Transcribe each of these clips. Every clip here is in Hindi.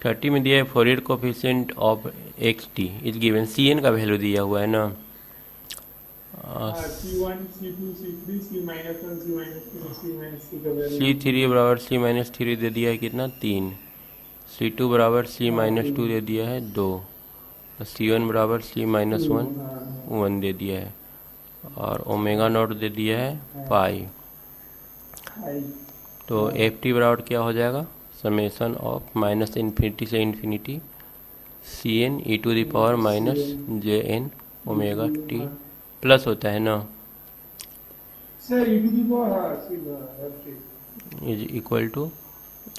30 में दिया है Fourier coefficient of x t is given, C n का वैल्यू दिया हुआ है ना। सी थ्री बराबर सी माइनस थ्री दे दिया है कितना 3, सी टू बराबर सी माइनस टू दे दिया है 2, सी वन बराबर सी माइनस वन 1 दे दिया है, और ओमेगा नॉट दे दिया है पाई। तो एफ टी बराबर क्या हो जाएगा, समेसन ऑफ माइनस इन्फिनिटी से infinity C n e to the power minus j n omega t plus होता है ना, इज इक्वल टू,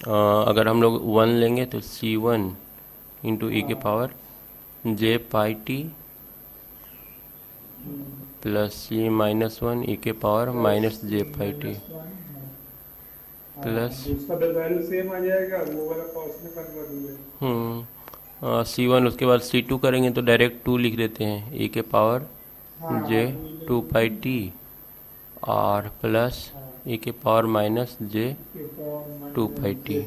अगर हम लोग 1 लेंगे तो सी वन इंटू ई के पावर जे पाई t plus C minus one ई के पावर माइनस जे पाई टी प्लस उसका वैल्यू सेम आ जाएगा, वो वाला कॉस्ट में कन्वर्ट हो सी वन, उसके बाद सी टू करेंगे तो डायरेक्ट 2 लिख देते हैं ई के पावर जे 2 पाई टी और प्लस ई के power minus j 2 pi T.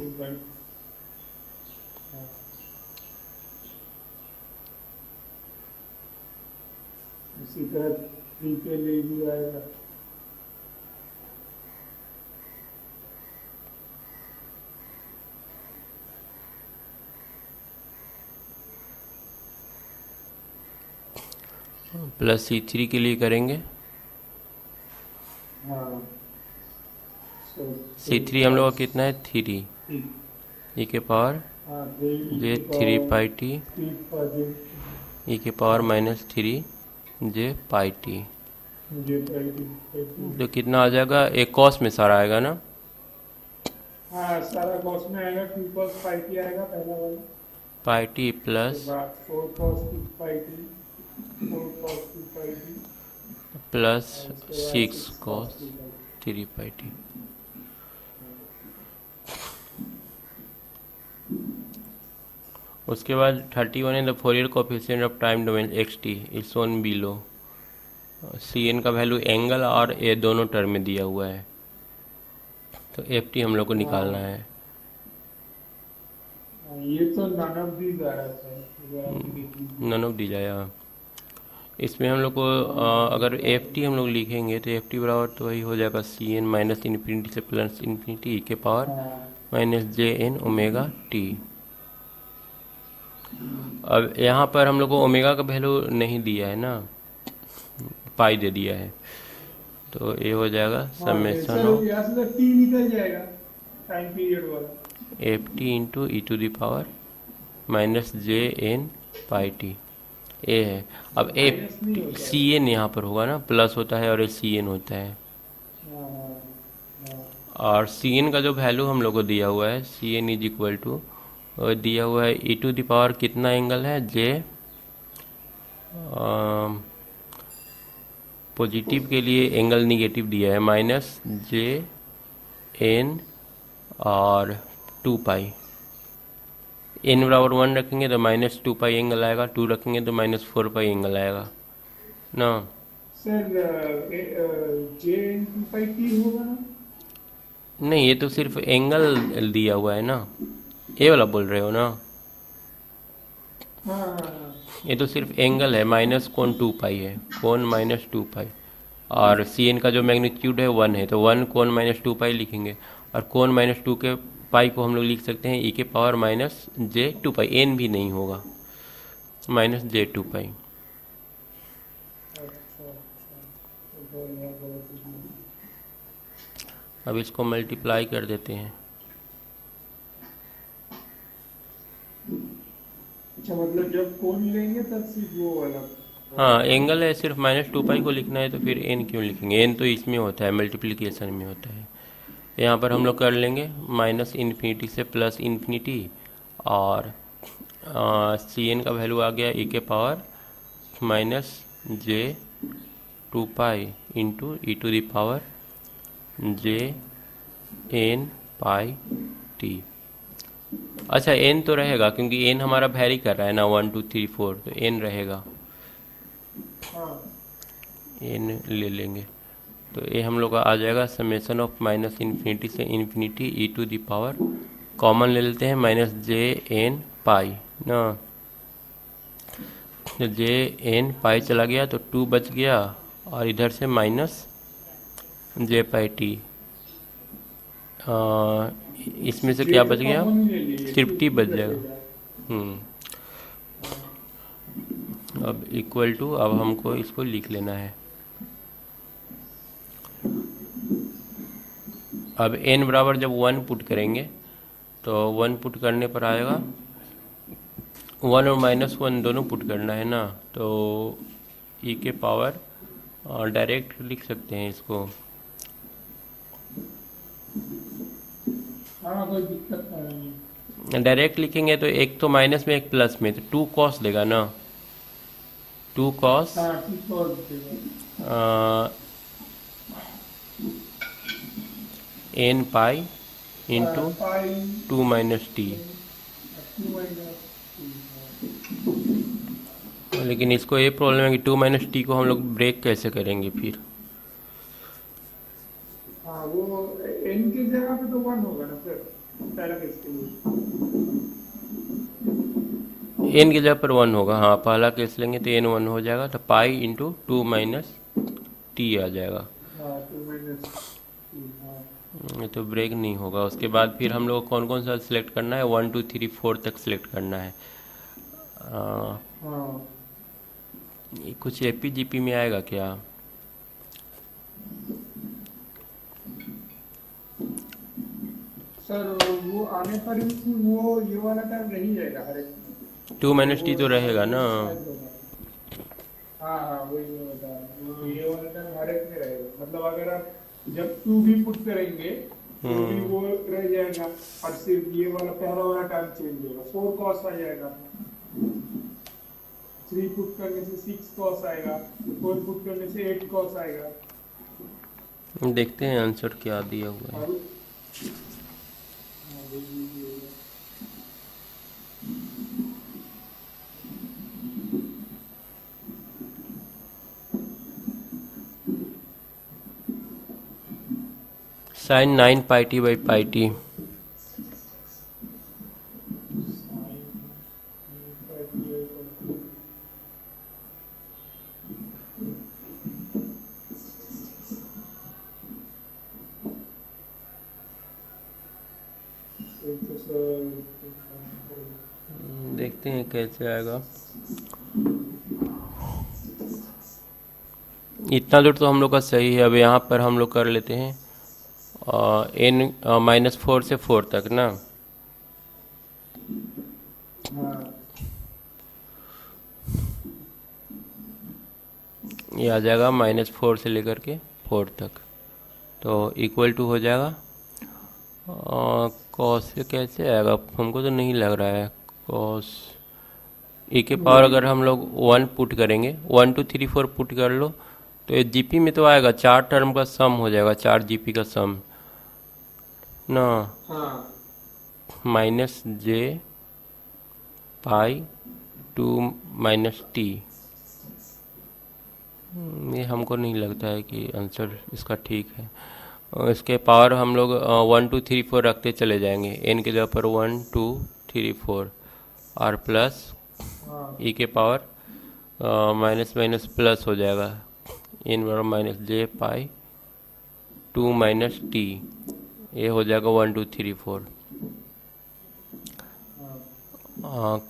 इसी तरह 3 के लिए भी आएगा। प्लस सी थ्री के लिए करेंगे, सी थ्री हम लोग का कितना है 3 ई के पावर जे 3 पाई टी ई के पावर माइनस 3 जे पाई टी, तो कितना आ जाएगा, एक कॉस में सारा आएगा ना, हाँ सारा कॉस में आएगा, 2 cos पाई टी आएगा पहला वाला, pi t plus 4 cos 2 pi t, 4 cos 2 pi t plus 6 cos 3 pi t. उसके बाद 31 है the Fourier coefficient of time domain x t is shown below, C n का वैल्यू एंगल और ए दोनों टर्म में दिया हुआ है, तो एफ टी हम लोग को निकालना है। ये तो नन ऑफ दीज आ रहा है, नन ऑफ दी जाएगा, इसमें हम लोग को अगर एफ टी हम लोग लिखेंगे तो एफ टी बराबर तो वही हो जाएगा सी एन माइनस इन्फिनिटी से प्लस इन्फिनिटी ई के power minus j n omega t. अब यहाँ पर हम लोग को ओमेगा का वैल्यू नहीं दिया है ना, पाई दे दिया है, तो ये हो जाएगा समेसन ऑफ टी निकल जाएगा टाइम पीरियड वाला, f t into e to the power minus j n pi t a है। अब एफ सी एन यहाँ पर होगा ना, प्लस होता है और ये सी एन होता है, और सी एन का जो वैल्यू हम लोग को दिया हुआ है C n is equal to दिया हुआ है ई टू द पावर कितना एंगल है जे, पॉजिटिव के लिए एंगल निगेटिव दिया है माइनस जे एन और 2 पाई, एन बराबर 1 रखेंगे तो माइनस 2 पाई एंगल आएगा, 2 रखेंगे तो माइनस 4 पाई एंगल आएगा ना। सर जे एन 2 पाई टी होगा ना, नहीं ये तो सिर्फ एंगल दिया हुआ है ना, ये वाला बोल रहे हो ना, ये तो सिर्फ एंगल है, माइनस कोण 2 पाई है, कोण माइनस 2 पाई, और सी एन का जो मैग्नीट्यूड है 1 है, तो 1 कोण माइनस 2 पाई लिखेंगे, और कोण माइनस 2 के पाई को हम लोग लिख सकते हैं ई के पावर माइनस जे 2 पाई, एन भी नहीं होगा, माइनस जे 2 पाई। अब इसको मल्टीप्लाई कर देते हैं, अच्छा मतलब जब कोण लेंगे तब सिर्फ वो वाला, हाँ एंगल है, सिर्फ माइनस 2 पाई को लिखना है तो फिर एन क्यों लिखेंगे, एन तो इसमें होता है मल्टीप्लिकेशन में होता है, यहाँ पर हम लोग कर लेंगे माइनस इन्फिनिटी से प्लस इन्फिनिटी, और सी एन का वैल्यू आ गया ई के power minus j 2 pi into e to the power j n pi t. अच्छा एन तो रहेगा क्योंकि एन हमारा वैरी कर रहा है ना 1 2 3 4, तो एन रहेगा, एन ले लेंगे, तो ये हम लोग का आ जाएगा समेशन ऑफ माइनस इन्फिनिटी से infinity e to the power, common ले लेते हैं माइनस जे एन पाई ना, तो जे एन पाई चला गया तो 2 बच गया, और इधर से माइनस जे पाई टी, इसमें से क्या बच गया, कॉमन ले लिए, सिर्फ टी बच जाएगा। बचेगा। अब इक्वल टू, अब हमको इसको लिख लेना है। अब n बराबर जब 1 पुट करेंगे तो 1 पुट करने पर आएगा 1 और -1 दोनों पुट करना है ना, तो e के पावर डायरेक्ट लिख सकते हैं इसको। हाँ, कोई दिक्कत नहीं है। डायरेक्ट लिखेंगे तो एक तो माइनस में एक प्लस में, तो 2 कॉस देगा ना, 2 कॉस हाँ, ठीक और देगा। n pi into pi 2 minus T. 2 minus, लेकिन इसको ये प्रॉब्लम है कि 2 माइनस टी को हम लोग ब्रेक कैसे करेंगे फिर। हाँ, वो n की जगह पे तो 1 होगा ना फिर, पहला केस के लिए। n की जगह पर 1 होगा, हाँ पहला केस लेंगे तो n 1 हो जाएगा, तो पाई इंटू 2 माइनस टी आ जाएगा। हाँ, 2 माइनस, हाँ। ये तो ब्रेक नहीं होगा। उसके बाद फिर हम लोग को कौन कौन सा सिलेक्ट करना है, 1 2 3 4 तक सिलेक्ट करना है। हाँ, ये कुछ एपीजीपी में आएगा क्या, सर वो आने पर भी वो ये वाला टर्म रही जाएगा हर एक में। 2 माइनस टी वो तो रहेगा ना। शायद होगा। हाँ हाँ, वही मैं बता रहा हूँ, वो ये वाला टर्म हर एक में रहेगा। मतलब अगर आप जब 2 भी पुट करेंगे तो भी वो रह जाएगा, और सिर्फ ये वाला पहला वाला टर्म चेंज होगा। 4 कॉस आ जाएगा, 3 पुट करने से 6 कॉस आएगा, 4 पुट करने से 8 कॉस आएगा। देखते हैं आंसर क्या दिया हुआ है। और हाँ, देख लीजिए। Sine 9 pi t by pi t. देखते हैं कैसे आएगा। इतना दूर तो हम लोग का सही है। अब यहाँ पर हम लोग कर लेते हैं n -4 से 4 तक ना। ये आ जाएगा -4 से लेकर के 4 तक, तो इक्वल टू हो जाएगा कॉस से कैसे आएगा, हमको तो नहीं लग रहा है। कॉस e के पावर अगर हम लोग 1 पुट करेंगे, 1 2 3 4 पुट कर लो, तो ये जीपी में तो आएगा, 4 टर्म का सम हो जाएगा, 4 जीपी का सम ना। माइनस जे पाई 2 माइनस टी। ये हमको नहीं लगता है कि आंसर इसका ठीक है। इसके पावर हम लोग 1 2 3 4 रखते चले जाएंगे, n के जगह पर 1 2 3 4 और प्लस e के पावर माइनस माइनस प्लस हो जाएगा, n बराबर माइनस जे पाई 2 माइनस टी। ये हो जाएगा 1 2 3 4।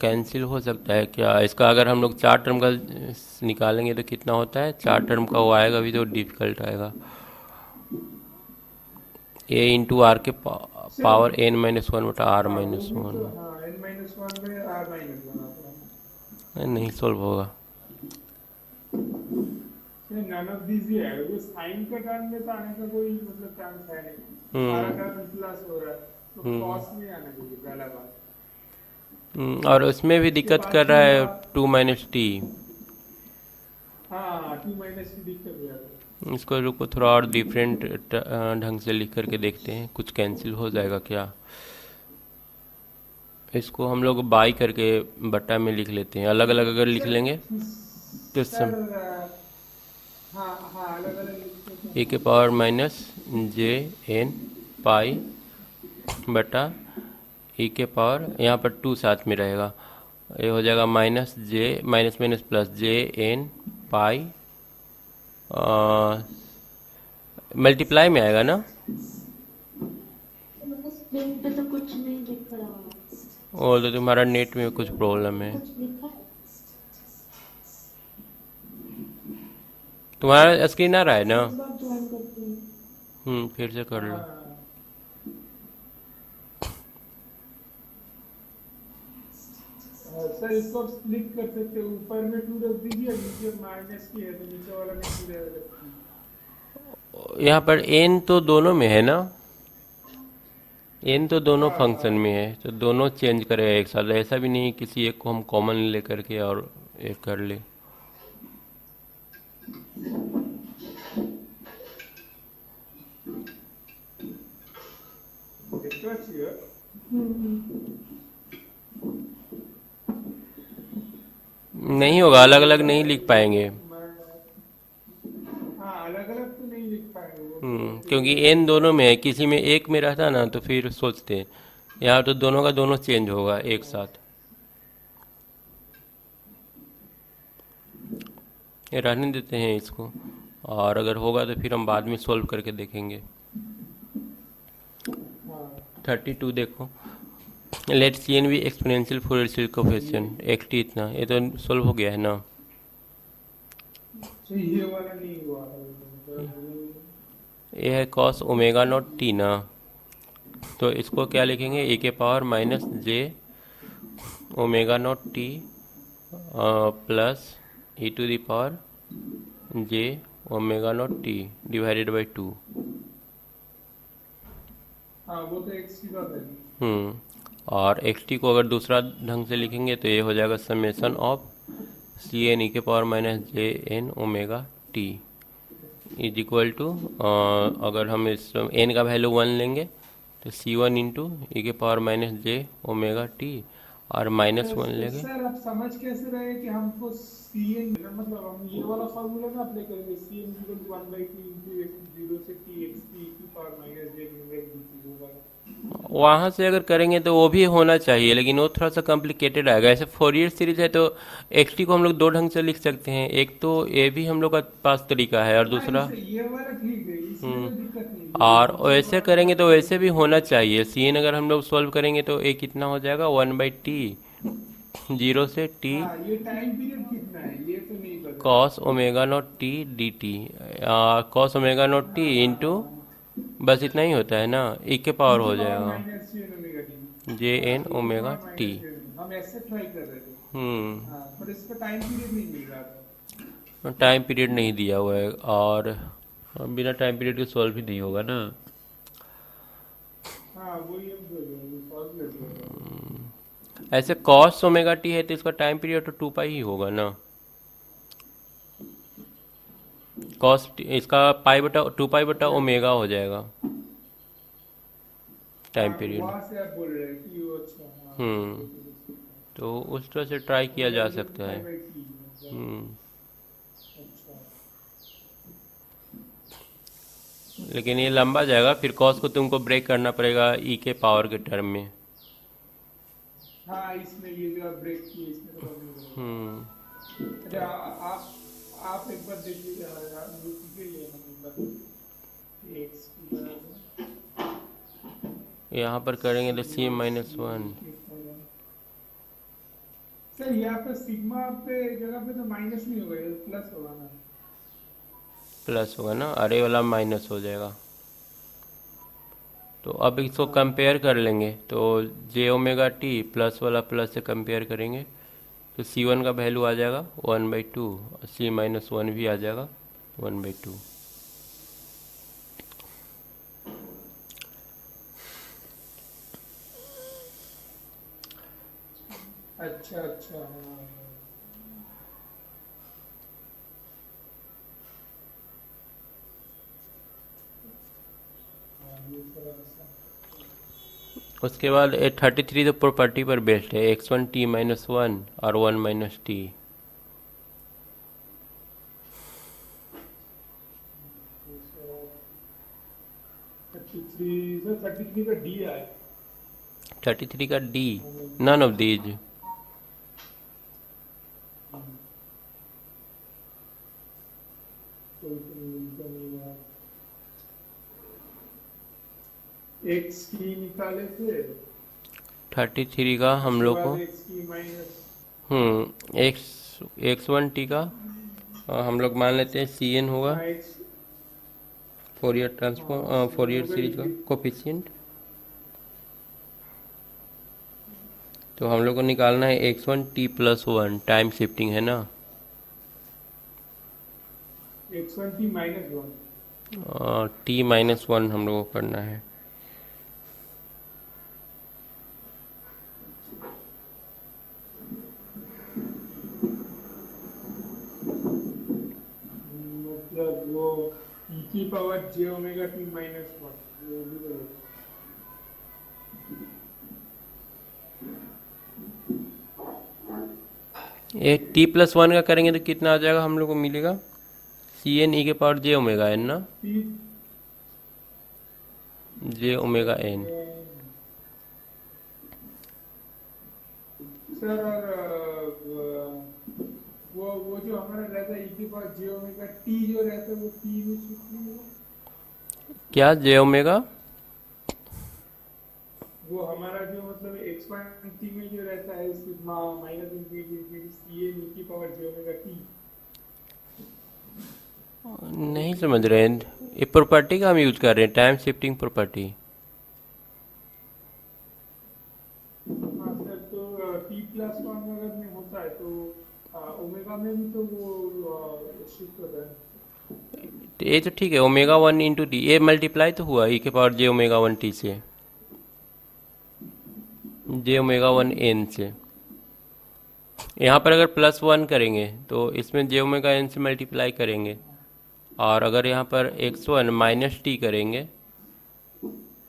कैंसिल हो सकता है क्या इसका, अगर हम लोग 4 टर्म का निकालेंगे तो कितना होता है, 4 टर्म का वो आएगा भी तो डिफिकल्ट आएगा। a इंटू आर के पावर n माइनस 1 बटा r माइनस 1 नहीं सॉल्व होगा। नन ऑफ दिस ही है, वो साइन का टर्म में तो आने का कोई मतलब चांस है नहीं। सारा टर्म प्लस हो रहा है तो कॉस में आना चाहिए पहला बात। और उसमें भी दिक्कत कर रहा है 2 माइनस टी। हाँ, 2 माइनस की दिक्कत हो जाती है। इसको रुको थोड़ा और डिफरेंट ढंग से लिख करके देखते हैं, कुछ कैंसिल हो जाएगा क्या। इसको हम लोग बाई करके बट्टा में लिख लेते हैं, अलग अलग अगर लिख लेंगे तो हाँ हाँ, अलग अलग लिखते हैं। ई के पावर माइनस जे एन पाई बटा ई के पावर, यहाँ पर 2 साथ में रहेगा, ये हो जाएगा minus j minus minus plus j n pi, multiply में आएगा ना, स्क्रीन पे तो कुछ नहीं दिख रहा। और तो तुम्हारा नेट में कुछ प्रॉब्लम है। कुछ लिखा है? तुम्हारा स्क्रीन आ रहा है ना? एक बार ज्वाइन करती हूँ। फिर से कर लो। हाँ। सर इसको आप स्प्लिट कर सकते हो, ऊपर में 2 रख दीजिए, नीचे माइनस की है तो नीचे वाला में 2 रखिए। यहाँ पर एन तो दोनों में है ना, एन तो दोनों हाँ फंक्शन हाँ में है, तो दोनों चेंज करेगा एक साथ, ऐसा भी नहीं किसी एक को हम कॉमन लेकर के और एक कर ले। देखते अच्छी है। नहीं होगा, अलग अलग नहीं लिख पाएंगे। हाँ, अलग अलग तो नहीं लिख पाएंगे वो क्योंकि एन दोनों में है, किसी में एक में रहता ना तो फिर सोचते हैं, यहाँ तो दोनों का दोनों चेंज होगा एक साथ। ये रहने देते हैं इसको, और अगर होगा तो फिर हम बाद में सॉल्व करके देखेंगे। हाँ 32 देखो, let C n be exponential Fourier series coefficient x t, इतना ये तो सॉल्व हो गया है ना। तो ये वाला नहीं हुआ है। ये है कॉस ओमेगा नॉट टी ना, तो इसको क्या लिखेंगे, ए के power minus j omega not t plus e to the power j omega not t divided by 2। हाँ वो तो एक्स की बात है। और एक्स टी को अगर दूसरा ढंग से लिखेंगे तो ये हो जाएगा summation of c n e के power minus j n omega t is equal to, अगर हम इस एन का वैल्यू 1 लेंगे तो सी वन इंटू ई के power minus j omega t, और माइनस 1 लेंगे। सर आप समझ कैसे रहे कि हमको Cn मतलब हम ये वाला फार्मूला ना अप्लाई करेंगे, Cn equal to 1/t into x 0 से t x t की पावर माइनस j dt होगा। वहाँ से अगर करेंगे तो वो भी होना चाहिए, लेकिन वो थोड़ा सा कॉम्प्लिकेटेड आएगा। ऐसे फोरियर सीरीज है तो एक्स टी को हम लोग 2 ढंग से लिख सकते हैं, एक तो ये भी हम लोग का पास तरीका है, और दूसरा ये वाला ठीक है, इसमें कोई दिक्कत नहीं है। और वैसे करेंगे तो वैसे भी होना चाहिए। सी एन अगर हम लोग सॉल्व करेंगे तो ये कितना हो जाएगा, 1/t 0 से t हाँ ये टाइम पीरियड कितना है ये तो नहीं पता। Cos omega not T D T, cos omega not T into, बस इतना ही होता है ना, ई के पावर हो जाएगा minus j omega t। J n omega t. हम ऐसे ट्राई कर रहे थे। हम्म हाँ पर इसका टाइम पीरियड नहीं मिल रहा था। टाइम पीरियड नहीं दिया हुआ है, और बिना टाइम पीरियड के सॉल्व भी नहीं होगा ना। हाँ वही हम बोल रहे हैं, सॉल्व कर दिया। ऐसे कॉस ओमेगा टी है तो इसका टाइम पीरियड तो 2 पाई ही होगा ना, कॉस इसका पाई बटा 2 पाई बटा ओमेगा हो जाएगा टाइम हाँ, पीरियड। वहाँ से आप बोल रहे हैं कि वो अच्छा। हाँ, हम्म तो उस तरह से ट्राई किया जा सकता है। अच्छा। हम्म लेकिन ये लंबा जाएगा, फिर कॉस को तुमको ब्रेक करना पड़ेगा ई के पावर के टर्म में। हाँ इसमें ये जो आप ब्रेक किए इसमें तो नहीं होगा। हम्म अच्छा आप एक बार देख लीजिए यार, ये लिए मतलब एक्स की बराबर यहाँ पर करेंगे तो सी माइनस 1 सर, यहाँ पे सिग्मा पे जगह पे तो माइनस नहीं होगा, ये प्लस होगा ना। प्लस होगा ना, अरे वाला माइनस हो जाएगा। तो अब इसको कंपेयर कर लेंगे, तो जे ओमेगा टी प्लस वाला प्लस से कंपेयर करेंगे तो सी वन का वैल्यू आ जाएगा 1/2, और सी माइनस 1 भी आ जाएगा 1/2। अच्छा अच्छा हाँ ये थोड़ा सा उसके बाद 33 तो प्रॉपर्टी पर बेस्ड है, x1 t माइनस 1 और 1 माइनस टी। 33 का डी आया। 33 का डी, नन ऑफ दीज। कोई तो मिलता नहीं यार। एक्स की निकाले थे, 33 का हम लोग को, एक्स की माइनस, x1t का हम लोग मान लेते हैं सी एन होगा, हाँ एक्स, फोरियर हाँ ट्रांसफॉर्म, फोरियर हो गई सीरीज का थी। कोफिशिएंट। तो हम लोग को निकालना है x1t+1, टाइम शिफ्टिंग है ना। x1t माइनस वन, t-1 हम लोग को करना है। मतलब वो e की power j omega t minus one, वो भी तो है। ये t+1 का करेंगे तो कितना आ जाएगा हम लोग को मिलेगा, सी एन ई के पावर जे ओमेगा एन ना, t जे ओमेगा एन। सर और वो जो हमारा रहता है e की पावर j ओमेगा t जो रहता है वो t में शिफ्ट नहीं होगा। क्या जे ओमेगा, वो हमारा जो मतलब एक्सपांड में जो रहता है sigma minus infinity C n e की पावर j ओमेगा t। नहीं समझ रहे हैं, ये प्रॉपर्टी का हम यूज कर रहे हैं, टाइम शिफ्टिंग प्रॉपर्टी। हाँ सर, तो t+1 अगर में होता है तो ओमेगा में भी तो वो शिफ्ट होता है। तो ये तो ठीक है, ओमेगा 1 इंटू टी, ये मल्टीप्लाई तो हुआ ई के पावर जे ओमेगा 1 टी से, जे ओमेगा 1 एन से। यहाँ पर अगर +1 करेंगे तो इसमें जे ओमेगा एन से मल्टीप्लाई करेंगे, और अगर यहाँ पर x1 माइनस टी करेंगे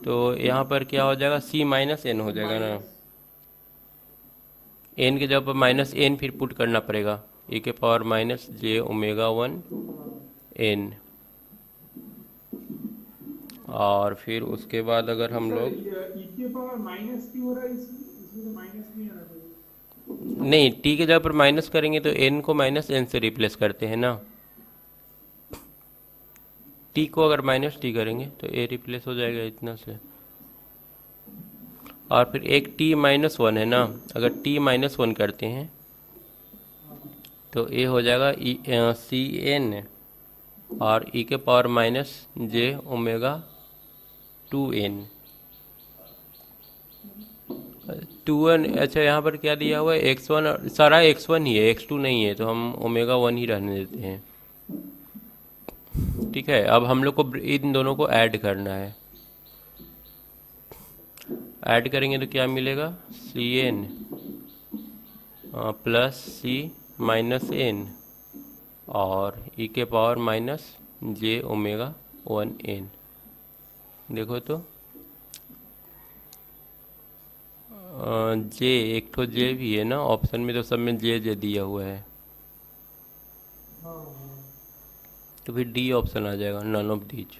तो यहाँ पर क्या हो जाएगा, c माइनस एन हो जाएगा ना, एन के जगह पर माइनस एन फिर पुट करना पड़ेगा, e के power minus j omega 1 N. और फिर उसके बाद अगर हम सर लोग, e की पावर माइनस क्यों हो रहा है इसमें तो माइनस नहीं आना चाहिए। नहीं t के जगह पर माइनस करेंगे तो n को माइनस n से रिप्लेस करते हैं ना, t को अगर माइनस टी करेंगे तो a रिप्लेस हो जाएगा इतना से, और फिर एक t-1 है ना, अगर t-1 करते हैं तो a हो जाएगा सी एन और e के power minus j omega 2n। 2n, अच्छा यहाँ पर क्या दिया हुआ है, x1, सारा x1 ही है, x2 नहीं है, तो हम ओमेगा 1 ही रहने देते हैं। ठीक है, अब हम लोग को इन दोनों को ऐड करना है। ऐड करेंगे तो क्या मिलेगा, सी n plus C minus N और ई के power minus j omega 1 N. देखो तो जे, एक तो जे भी है ना ऑप्शन में, तो सब में जे जे दिया हुआ है, तो फिर डी ऑप्शन आ जाएगा, नन ऑफ दीज।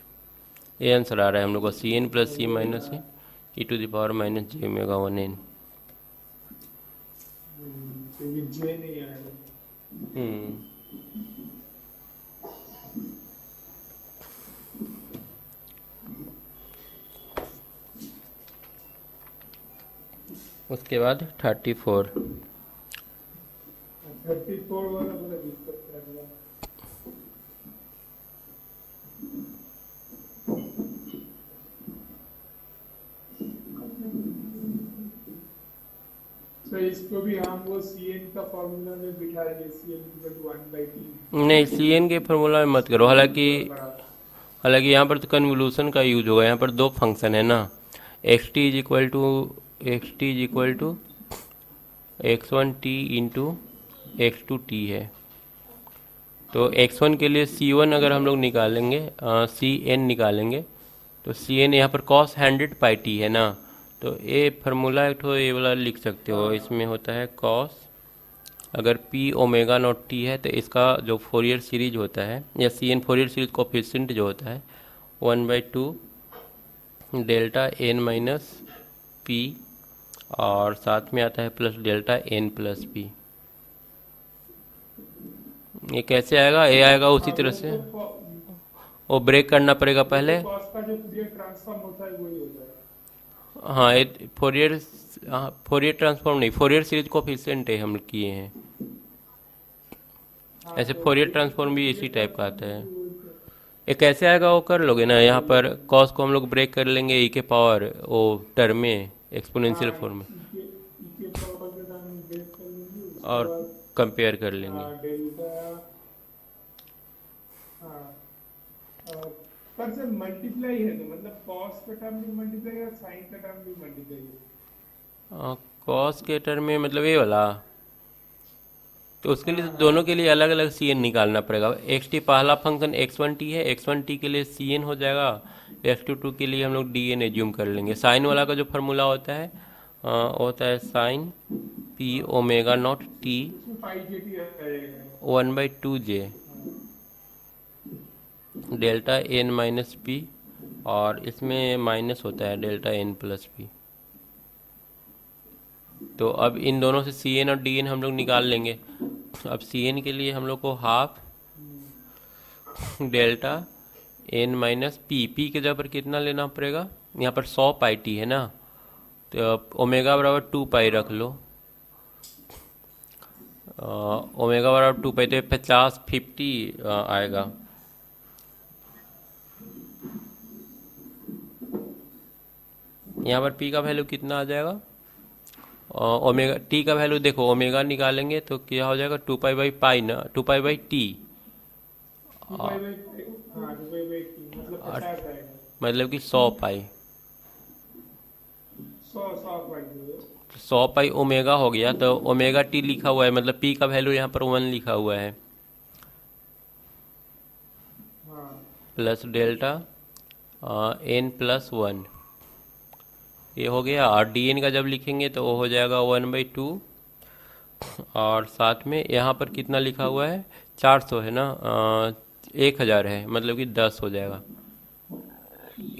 ये आंसर आ रहा है हम लोग का, सी n plus C minus a e to the power minus j omega 1 n. तो ये j नहीं आएगा। उसके बाद 34, 34 वाला बड़ा दिक्कत कर रहा है। तो इसको भी हम वो Cn का फॉर्मूला में बिठाएंगे, Cn=1/t। नहीं सी एन के फॉर्मूला में मत करो, हालांकि यहाँ पर तो कन्वोल्यूशन का यूज होगा। यहाँ पर दो फंक्शन है ना, x t is equal to x1t into x2t है। तो x1 के लिए c1 अगर हम लोग निकालेंगे, cn निकालेंगे, तो cn यहाँ पर cos 100πt है ना, तो ये फार्मूला एक तो ये वाला लिख सकते हो, इसमें होता है cos, अगर p ओमेगा नॉट t है तो इसका जो फोरियर सीरीज होता है, या cn फोरियर सीरीज कोफिशिएंट जो होता है 1/2 डेल्टा एन माइनस पी और साथ में आता है plus delta n plus p. ये कैसे आएगा? ए आएगा उसी तरह से, वो ब्रेक करना पड़ेगा पहले। कॉस का जो फूरियर ट्रांसफॉर्म होता है वही हो जाएगा। हाँ, ये फोरियर ट्रांसफॉर्म नहीं, फोरियर सीरीज कोफिशिएंट है हम किए हैं। ऐसे फोरियर ट्रांसफॉर्म भी इसी टाइप का आता है। ये कैसे आएगा वो कर लोगे ना, यहाँ पर कॉस को हम लोग ब्रेक कर लेंगे ई के पावर वो टर्म में एक्सपोनेंशियल फॉर्म में इके पावर के दाम में ब्रेक कर लेंगे, उसके और बाद कंपेयर कर लेंगे। डेल्टा, हाँ, पर जब मल्टीप्लाई है तो मतलब कॉस का टर्म भी मल्टीप्लाई है, साइन का टर्म भी मल्टीप्लाई है। कॉस के टर्म में मतलब ये वाला, तो उसके लिए तो दोनों के लिए अलग अलग सी एन निकालना पड़ेगा। एक्स टी पहला फंक्शन एक्स वन टी है, एक्स वन टी के लिए सी एन हो जाएगा, एक्स टू टू के लिए हम लोग डी एन एज्यूम कर लेंगे। साइन वाला का जो फार्मूला होता है होता है sine p omega not t उसमें पाई जे टी आएगा। 1/2 j delta n minus p, और इसमें माइनस होता है डेल्टा एन प्लस पी। तो अब इन दोनों से सी एन और डी एन हम लोग निकाल लेंगे। अब सी एन के लिए हम लोग को half delta n minus p, p के जगह पर कितना लेना पड़ेगा? यहाँ पर 100 पाई टी है ना, तो ओमेगा बराबर 2 पाई रख लो। ओमेगा बराबर 2 पाई, तो 50 आएगा। यहाँ पर पी का वैल्यू कितना आ जाएगा? ओमेगा टी का वैल्यू देखो, ओमेगा निकालेंगे तो क्या हो जाएगा? 2 पाई बाई पाई ना, 2 pi by T, 2 pi by, हाँ 2 पाई बाई टी मतलब 50 आएगा। मतलब कि 100 पाई, 100 पाई जो है। 100 पाई ओमेगा हो गया। तो ओमेगा टी लिखा हुआ है, मतलब पी का वैल्यू यहाँ पर 1 लिखा हुआ है, हाँ प्लस डेल्टा एन प्लस 1, ये हो गया। और डी एन का जब लिखेंगे तो वो हो जाएगा 1/2, और साथ में यहाँ पर कितना लिखा हुआ है? 400 है ना, 1000 है, मतलब कि 10 हो जाएगा।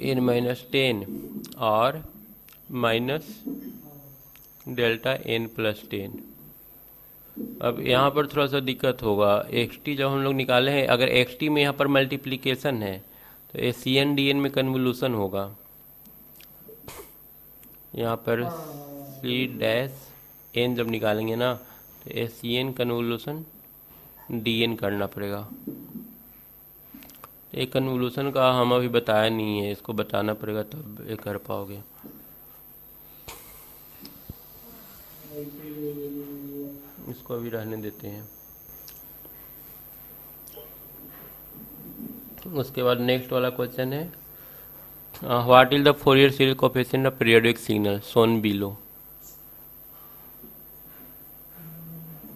एन माइनस 10 और माइनस डेल्टा एन प्लस 10। अब यहाँ पर थोड़ा सा दिक्कत होगा, एक्स टी जब हम लोग निकाले हैं, अगर एक्स टी में यहाँ पर मल्टीप्लिकेशन है तो a c N D N में कन्वोल्यूशन होगा। यहाँ पर सी डैश एन जब निकालेंगे ना तो a c n convolution d n करना पड़ेगा। एक कन्वोल्यूशन का हम अभी बताया नहीं है, इसको बताना पड़ेगा तब ये कर पाओगे। इसको अभी रहने देते हैं। उसके बाद नेक्स्ट वाला क्वेश्चन है, what is the Fourier series coefficient of periodic signal shown below.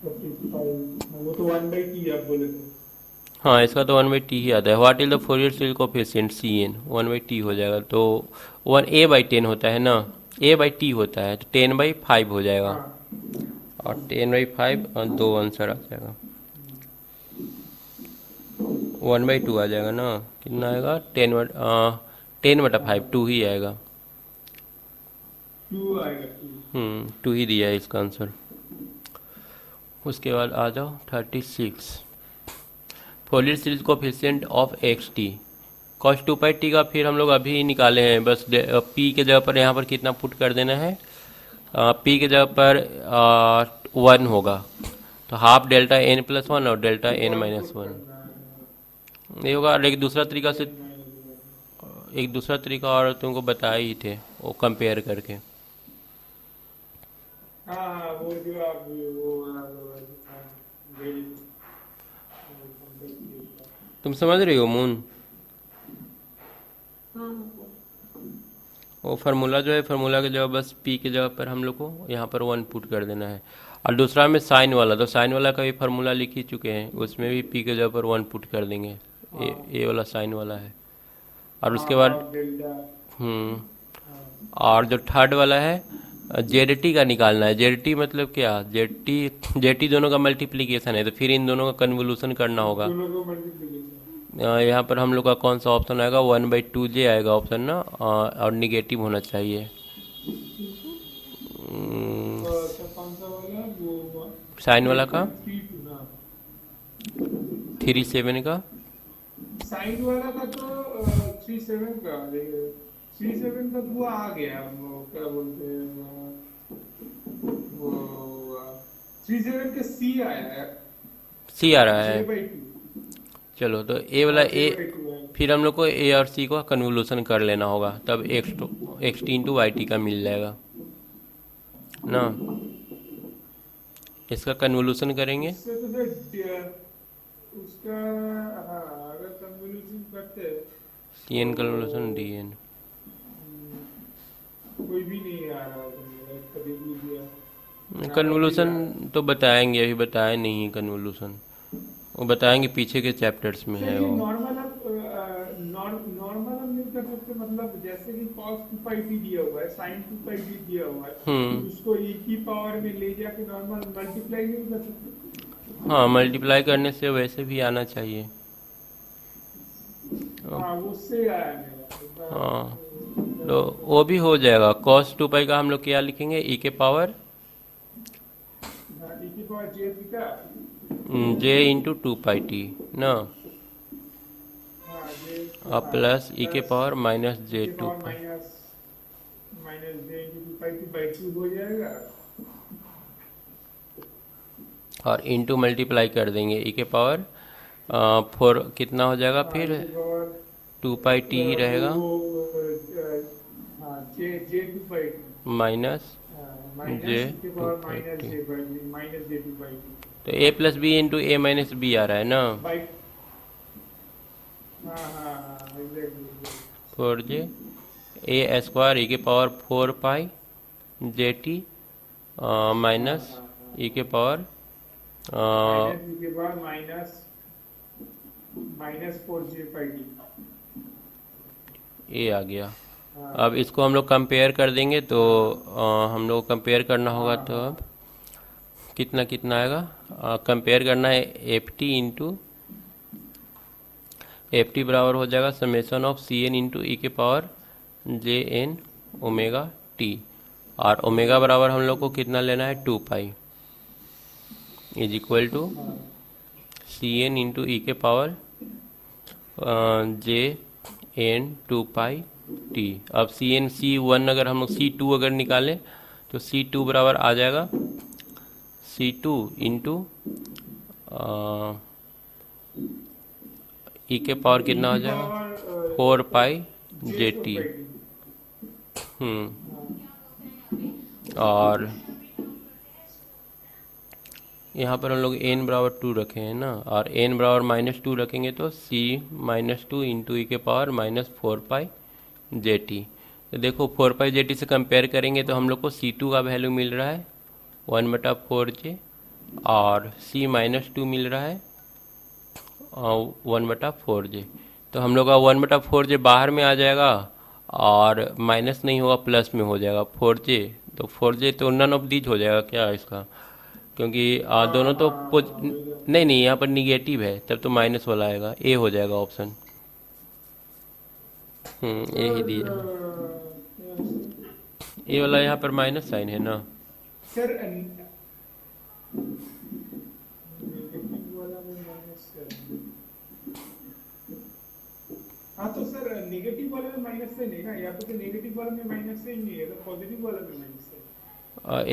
45, वो तो 1/t आप बोले थे। हाँ, इसका तो 1/t ही आता है। What is the Fourier series coefficient C n, 1/t हो जाएगा। तो 1a/10 होता है ना, a/t होता है, तो 10/5 हो जाएगा, और 10/5 और 2 आंसर आ जाएगा। 1/2 आ जाएगा ना, कितना आएगा? 10/5, 2 ही आएगा। 2 आएगा 2। 2 ही दिया है इसका आंसर। उसके बाद आ जाओ 36, Fourier series coefficient of x T cos 2 pi T का फिर हम लोग अभी निकाले हैं। बस पी के जगह पर यहाँ पर कितना पुट कर देना है? पी के जगह पर 1 होगा, तो हाफ डेल्टा एन प्लस 1 और डेल्टा एन माइनस 1 ये होगा। और एक दूसरा तरीका और तुमको बताए ही थे, वो कंपेयर करके। हाँ वो जो आप वो वेरी, तुम समझ रही हो मून? हाँ वो फार्मूला जो है, फार्मूला की जगह बस पी की जगह पर हम लोग को यहाँ पर 1 पुट कर देना है। और दूसरा में साइन वाला, तो साइन वाला का भी फार्मूला लिख ही चुके हैं, उसमें भी पी की जगह पर 1 पुट कर देंगे। ये वाला साइन वाला है। और उसके बाद और जो थर्ड वाला है जेड टी का निकालना है। जेड टी मतलब क्या? जेड टी दोनों का मल्टीप्लिकेशन है, तो फिर इन दोनों का कन्वोल्यूशन करना होगा। दोनों को मल्टीप्लिकेशन, यहाँ पर हम लोग का कौन सा ऑप्शन आएगा, 1/2j आएगा ऑप्शन ना, और निगेटिव होना चाहिए। तो कौन सा वाला वो साइन वाला का 3.32 ना, 37 का साइन वाला का तो 37 का 37 का वो आ गया, वो क्या बोलते हैं वो 37 का सी आया है, सी आ रहा है। J/2। चलो तो ए वाला हाँ, ए, J/2 है। फिर हम लोग को ए और सी को कन्वोलूशन कर लेना होगा, तब x t into y t का मिल जाएगा ना। इसका कन्वोलूशन करेंगे। इससे तो फिर उसका, हाँ अगर कन्वोल्यूशन करते हैं सी एन तो कन्वोलूशन डी एन। कोई भी नहीं आ रहा है, कभी भी दिया कन्वोलूशन तो बताएंगे, अभी बताया नहीं है कन्वोलूशन, वो बताएंगे पीछे के चैप्टर्स में है चलिए वो। नॉर्मल नॉर्मल हम नहीं कर सकते, मतलब जैसे कि cos 2πt दिया हुआ है, sin 2πt दिया हुआ है, हम्म। उसको e की पावर में ले जाके नॉर्मल मल्टीप्लाई नहीं कर सकते। हाँ, मल्टीप्लाई करने से वैसे भी आना चाहिए। हाँ उससे आया मेरा। हाँ, तो वो भी हो जाएगा। cos 2 पाई का हम लोग क्या लिखेंगे, ई के पावर e की power j theta, j into 2 pi t ना, हाँ j, और हाँ प्लस ई के plus power minus e j की to power pi, minus minus j into 2πt/2 हो जाएगा, और इंटू मल्टीप्लाई कर देंगे ई के पावर 4, कितना हो जाएगा हाँ फिर, e की पावर 2 पाई टी ही रहेगा हाँ j 2πt minus minus j e की to power pi minus t. j 2πt तो a plus b into a minus b आ रहा है ना, बाई, हाँ हाँ हाँ एग्जैक्टली। 4j ए स्क्वायर ई के पावर 4 पाई जे टी माइनस ई के पावर माइनस e के पावर माइनस माइनस 4j/t। ए आ गया। हाँ अब इसको हम लोग कंपेयर कर देंगे, तो हम लोग कंपेयर करना होगा, हाँ तो हाँ अब कितना कितना आएगा, कंपेयर करना है f t into f t बराबर हो जाएगा summation of c n into e के power j n omega t, और ओमेगा बराबर हम लोग को कितना लेना है 2 पाई इज इक्वल टू हाँ सी एन इंटू ई के power j N 2 pi T. अब C1 अगर हम लोग C2 अगर निकालें तो C2 बराबर आ जाएगा C2 इंटू ई के पावर e कितना हो की जाएगा पावर 4 पाई j JT। 4πt। और यहाँ पर हम लोग n बराबर 2 रखे हैं ना, और n बराबर -2 रखेंगे तो C-2 इंटू ई के पावर -4 पाई JT। तो देखो 4 पाई JT से कंपेयर करेंगे तो हम लोग को C2 का वैल्यू मिल रहा है 1/4j, और C-2 मिल रहा है 1/4j। तो हम लोग का 1/4j बाहर में आ जाएगा, और माइनस नहीं होगा, प्लस में हो जाएगा 4j। तो 4j तो नन ऑफ दीज हो जाएगा क्या इसका, क्योंकि दोनों तो नहीं नहीं, यहाँ पर निगेटिव है, तब तो माइनस वाला आएगा, ए हो जाएगा ऑप्शन। ए ही दिया, ए वाला यहाँ पर माइनस साइन है ना। सर नेगेटिव वाला में माइनस करेंगे, हाँ तो सर नेगेटिव वाले में माइनस से नहीं ना, यहाँ पे तो नेगेटिव वाले में माइनस से ही नहीं है, तो पॉजिटिव वाले में माइनस से।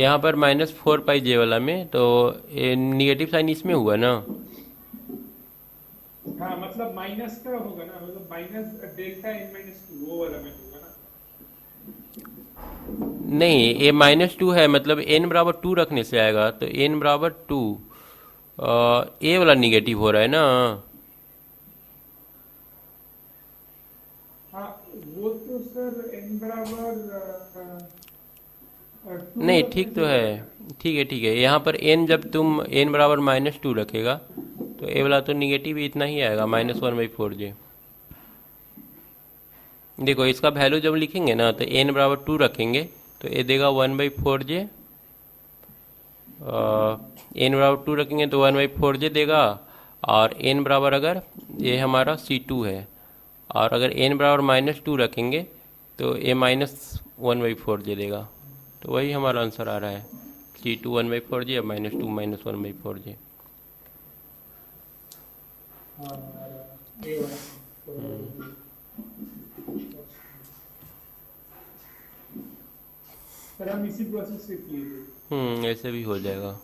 यहाँ पर -4 पाई J वाला में तो निगेटिव साइन इसमें हुआ ना। हाँ मतलब माइनस का होगा ना, मतलब माइनस डेल्टा n-2 वो वाला में होगा ना। नहीं, ए -2 है, मतलब n बराबर 2 रखने से आएगा, तो n बराबर 2 ए वाला निगेटिव हो रहा है ना। हाँ वो तो सर n बराबर नहीं, ठीक तो है, ठीक है। यहाँ पर n जब तुम n बराबर -2 रखेगा तो ए वाला तो निगेटिव इतना ही आएगा -1/4j। देखो इसका वैल्यू जब लिखेंगे ना तो n बराबर 2 रखेंगे तो ये देगा 1/4j, n बराबर 2 रखेंगे तो 1/4j देगा, और n बराबर अगर ये हमारा C2 है, और अगर n बराबर -2 रखेंगे तो ये -1/4 दे देगा। तो वही हमारा आंसर आ रहा है, C2 1/4J और -2 -1/4J। हाँ ये वाला सर हम इसी प्रोसेस से किए थे। ऐसे भी हो जाएगा।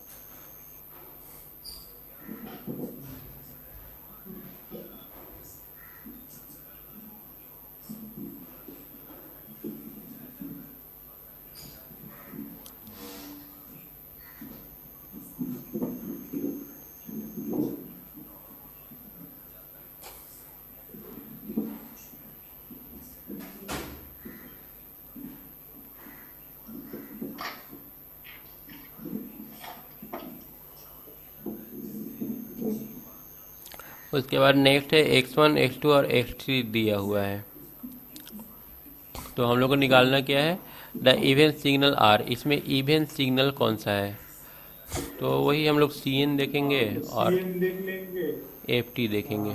उसके बाद नेक्स्ट है x1 x2 और x3 दिया हुआ है। तो हम लोग को निकालना क्या है, द इवन सिग्नल R। इसमें इवन सिग्नल कौन सा है, तो वही हम लोग Cn देखेंगे और CN देख लेंगे, FT देखेंगे।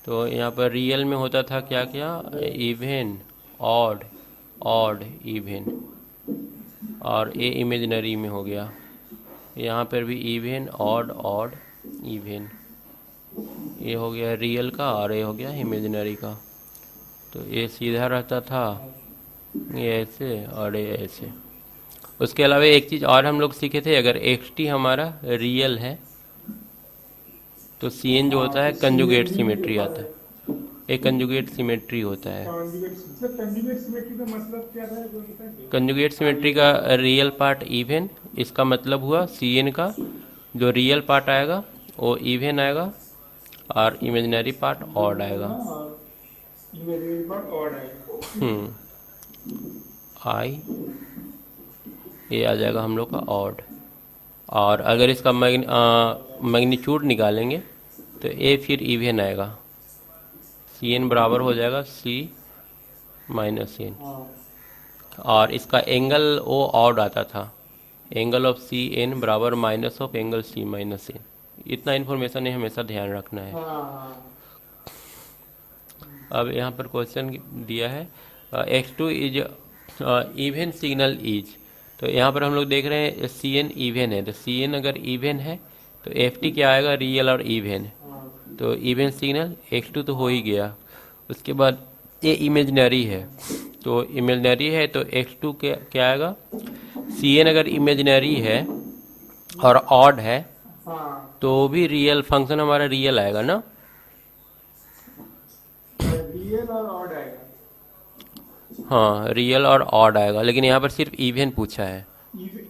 तो यहाँ पर रियल में होता था क्या क्या, इवन, ऑड, ऑड, इवन, और ये इमेजिनरी में हो गया। यहाँ पर भी इवन, ऑड, ऑड, इवन, ये हो गया रियल का और ये हो गया इमेजिनरी का। तो ये सीधा रहता था, ये ऐसे और ये ऐसे। उसके अलावा एक चीज़ और हम लोग सीखे थे, अगर xt हमारा रियल है तो Cn जो होता है कंजुगेट सिमेट्री आता है, एक कंजुगेट सिमेट्री होता है। कंजुगेट सिमेट्री का मतलब क्या था, जो पता है? कंजुगेट सिमेट्री का रियल पार्ट इवन, इसका मतलब हुआ Cn का जो रियल पार्ट आएगा वो इवन आएगा और इमेजिनरी पार्ट ऑड आएगा। इमेजिनरी पार्ट ऑड आएगा। आई ये आ जाएगा हम लोग का ऑड। और अगर इसका मैग्नीट्यूड निकालेंगे तो ए फिर इवन आएगा, Cn बराबर हो जाएगा C माइनस n। और इसका एंगल वो ऑड आता था, एंगल ऑफ Cn बराबर minus of angle C minus n। इतना इन्फॉर्मेशन है, हमेशा ध्यान रखना है। अब यहाँ पर क्वेश्चन दिया है x2 is even signal is. तो यहाँ पर हम लोग देख रहे हैं Cn इवन है, तो Cn अगर इवन है तो FT क्या आएगा, रियल और इवन। तो इवन सिग्नल x2 तो हो ही गया। उसके बाद ये इमेजनरी है, तो इमेजनरी है तो x2 क्या आएगा, Cn अगर इमेजनरी है और ऑड है तो भी रियल फंक्शन हमारा रियल आएगा ना, रियल और ऑड आएगा। हाँ रियल और ऑड आएगा, लेकिन यहाँ पर सिर्फ इवन पूछा है, इवन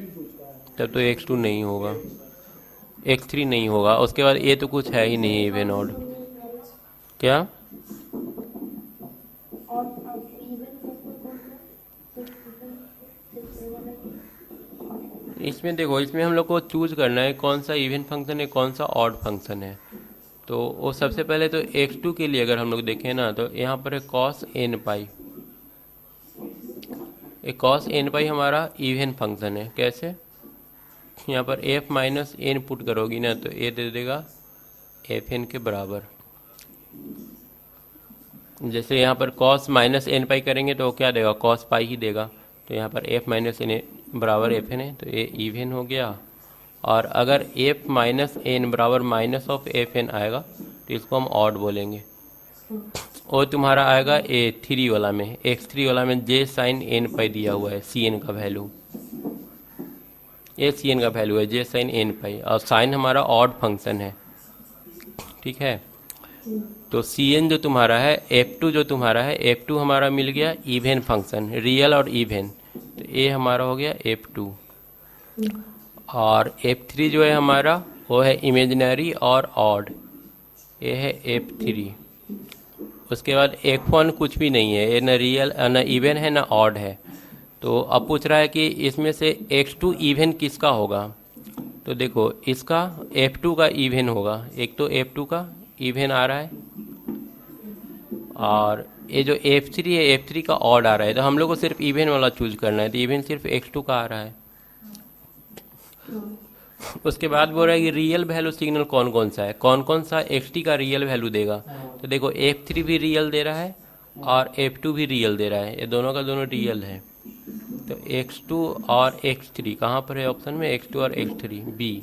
पूछा है। तब तो x2 नहीं होगा, x3 नहीं होगा। उसके बाद ये तो कुछ है ही नहीं इवन ऑड। क्या और इवन सबको कौन सा इसमें देखो, इसमें हम लोग को चूज करना है कौन सा इवन फंक्शन है कौन सा ऑड फंक्शन है। तो वो सबसे पहले तो x2 के लिए अगर हम लोग देखें ना, तो यहाँ पर है cos n पाई। ये cos n पाई हमारा इवन फंक्शन है। कैसे, यहाँ पर f माइनस n पुट करोगी ना तो ये दे देगा fn के बराबर। जैसे यहाँ पर cos माइनस n पाई करेंगे तो क्या देगा, cos पाई ही देगा। तो यहाँ पर f माइनस n बराबर fn है, तो ये इवन हो गया। और अगर f माइनस n बराबर माइनस ऑफ fn आएगा तो इसको हम ऑड बोलेंगे। और तुम्हारा आएगा a3 वाला में, x3 वाला में j साइन n पाई दिया हुआ है, cn का वैल्यू, ये cn का वैल्यू है j साइन n पाई, और साइन हमारा ऑड फंक्शन है। ठीक है, तो Cn जो तुम्हारा है, f2 जो तुम्हारा है, f2 हमारा मिल गया इवन फंक्शन, रियल और इवन। तो ये हमारा हो गया f2। और f3 जो है हमारा वो है इमेजिनरी और ऑड, ये है f3। उसके बाद f1 कुछ भी नहीं है, ये ना रियल ना इवन है ना ऑड है। तो अब पूछ रहा है कि इसमें से x2 इवन किसका होगा। तो देखो इसका f2 का इवन होगा, एक तो f2 का इवन आ रहा है और ये जो f3 है f3 का ऑड आ रहा है। तो हम लोग को सिर्फ इवन वाला चूज करना है, तो इवन सिर्फ x2 का आ रहा है। उसके बाद बोल रहा है कि रियल वैल्यू सिग्नल कौन कौन सा है, कौन कौन सा xt का रियल वैल्यू देगा। तो देखो f3 भी रियल दे रहा है और f2 भी रियल दे रहा है, ये दोनों का दोनों रियल है। तो x2 और x3 कहाँ पर है ऑप्शन में, x2 और x3 बी,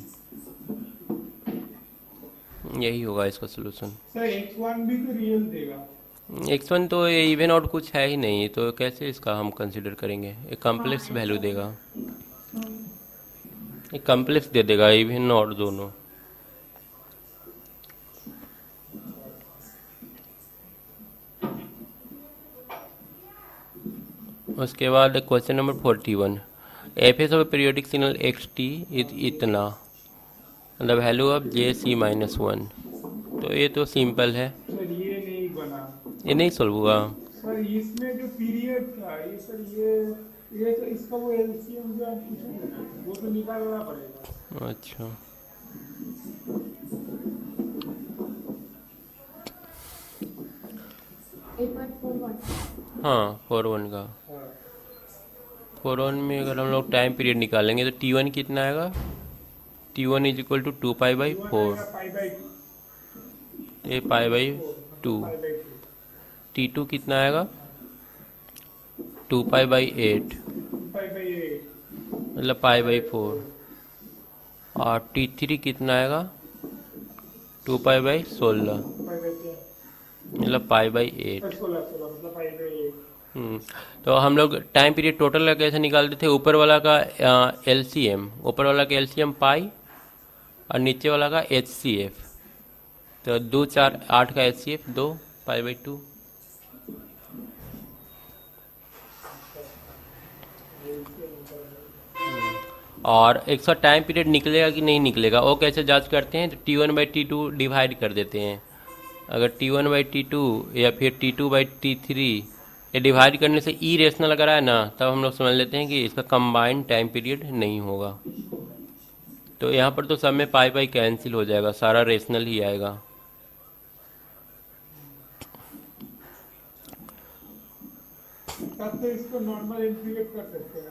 यही होगा इसका सोल्यूशन। सर x1 भी तो रियल देगा। x1 तो ये इवन आउट कुछ है ही नहीं, तो कैसे इसका हम कंसिडर करेंगे, एक कॉम्प्लेक्स वैल्यू देगा, एक कॉम्प्लेक्स दे देगा इवन आउट दोनों। उसके बाद question number 41, F S of periodic signal x t is इतना, the value of j c minus one. तो ये तो सिंपल है, सर ये नहीं बना। ये नहीं सॉल्व हुआ। सर इसमें जो पीरियड था ये सर ये तो इसका वो एलसीएम जो आप पूछे वो तो निकालना पड़ेगा। अच्छा, हाँ 41 का, 41 में अगर हम लोग टाइम पीरियड निकालेंगे तो T1 कितना आएगा, T1 इज इक्वल टू 2π/4, ये π/2। T2 कितना आएगा 2π/8, मतलब π/4। और T3 कितना आएगा 2π/16, मतलब π/8। तो हम लोग टाइम पीरियड टोटल का कैसे निकालते थे, ऊपर वाला का एलसीएम, ऊपर वाला का एलसीएम पाई और नीचे वाला का एचसीएफ। तो 2 4 8 का एचसीएफ 2 π/2। और एक साथ टाइम पीरियड निकलेगा कि नहीं निकलेगा वो कैसे जांच करते हैं, तो T1/T2 डिवाइड कर देते हैं। अगर T1/T2 या फिर T2/T3 ये डिवाइड करने से ई रेशनल अगर आए ना, तब हम लोग समझ लेते हैं कि इसका कंबाइंड टाइम पीरियड नहीं होगा। तो यहाँ पर तो सब में पाई कैंसिल हो जाएगा, सारा रेशनल ही आएगा। तब तो इसको नॉर्मल इंटीग्रेट कर सकते हैं।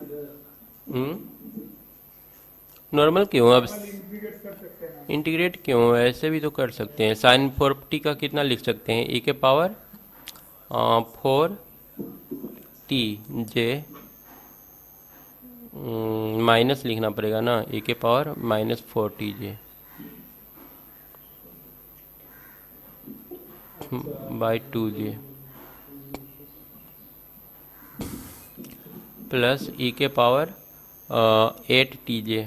नॉर्मल क्यों, अब इंटीग्रेट कर सकते हैं। इंटीग्रेट क्यों, ऐसे भी तो कर सकते हैं। साइन 4t का कितना लिख सकते हैं, e के पावर 4t जे, माइनस लिखना पड़ेगा ना, e के power -4t J by 2j plus e के पावर 8tj।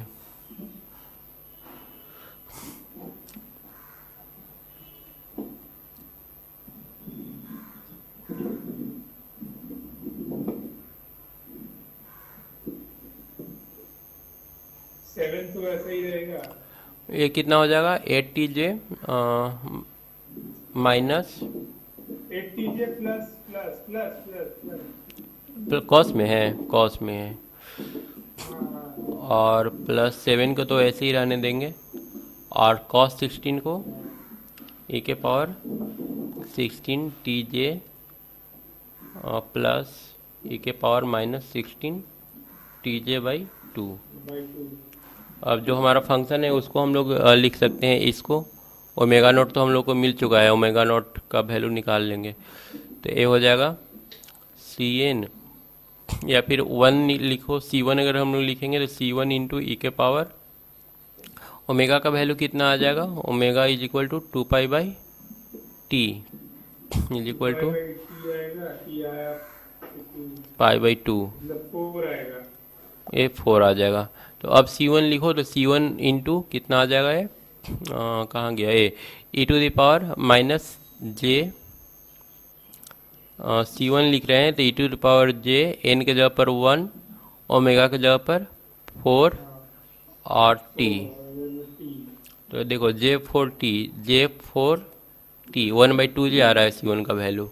तो ऐसा ही रहेगा। ये कितना हो जाएगा 8tj minus 8tj plus plus plus plus plus cos में है, कॉस में है, और प्लस 7 को तो ऐसे ही रहने देंगे, और कॉस 16 को e के पावर 16tj प्लस e के पावर -16tj/2। अब जो हमारा फंक्शन है उसको हम लोग लिख सकते हैं इसको, ओमेगा नोट तो हम लोग को मिल चुका है, ओमेगा नोट का वैल्यू निकाल लेंगे। तो ये हो जाएगा Cn, या फिर 1 लिखो, C1 अगर हम लोग लिखेंगे तो C1 इंटू ई के पावर, ओमेगा का वैल्यू कितना आ जाएगा, omega is equal to 2π/t is equal to π/2, ये 4 आ जाएगा। तो अब C1 लिखो, तो C1 इंटू कितना आ जाएगा, ये कहाँ गया, ये e⁻j, C1 लिख रहे हैं तो e⁻j, n के जगह पर 1, ओमेगा के जगह पर 4 और t। तो देखो J4t 1/2j आ रहा है C1 का value.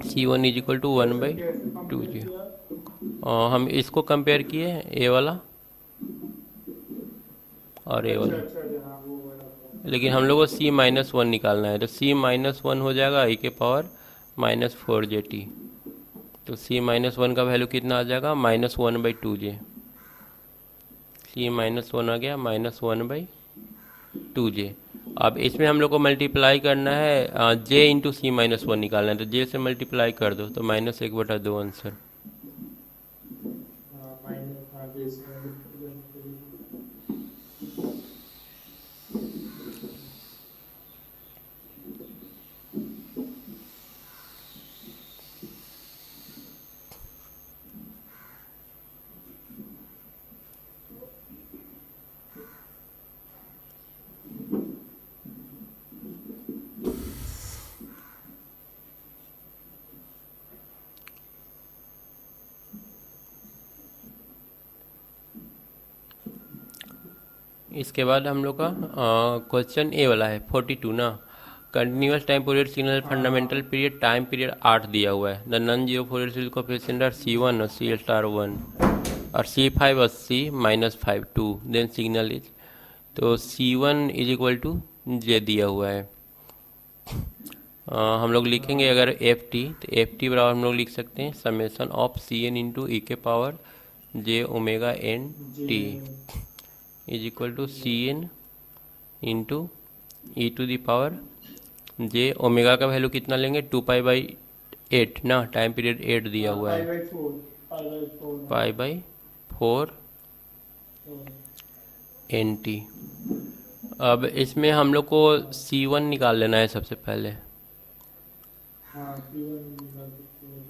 C1 is equal to 1/2j। हम इसको कंपेयर किए, ए वाला और ए वाला, लेकिन हम लोग को C-1 निकालना है, तो C-1 हो जाएगा e के पावर -4j t। तो C-1 का वैल्यू कितना आ जाएगा, -1/2j। सी माइनस वन आ गया -1/2j। अब इसमें हम लोग को मल्टीप्लाई करना है, जे इंटू सी माइनस वन निकालना है, तो जे से मल्टीप्लाई कर दो तो -1/2 आंसर। हाँ माइनस, हाँ बेस में। इसके बाद हम लोग का क्वेश्चन ए वाला है 42 ना। Continuous time period signal fundamental period time period 8 दिया हुआ है। The non zero Fourier series coefficient are C1 और C*1 और C5 और C-5 2 देन सिग्नल इज, तो C1 इज इक्वल टू जे दिया हुआ है। हम लोग लिखेंगे अगर एफ टी, तो एफ टी बराबर हम लोग लिख सकते हैं summation of CN into e के power j omega n t is equal to CN into e to the power j. Omega का वैल्यू कितना लेंगे 2π/8 ना, टाइम पीरियड 8 दिया हुआ है, π/4 NT। अब इसमें हम लोग को C1 निकाल लेना है सबसे पहले, हाँ C1 निकाल सकते हैं।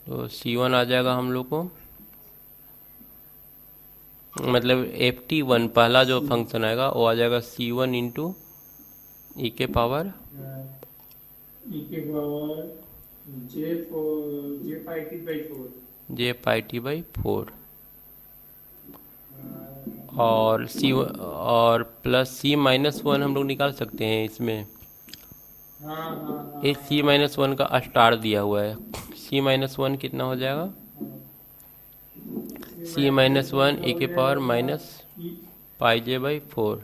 तो C1 आ जाएगा हम लोग को, मतलब FT1 पहला जो फंक्शन आएगा वो आ जाएगा C1 इंटू ई के पावर ई के पावर J πt/4 और और प्लस C-1 हम लोग निकाल सकते हैं इसमें। इस C-1 का स्टार दिया हुआ है, C-1 कितना हो जाएगा C-1 ई के पावर -πj/4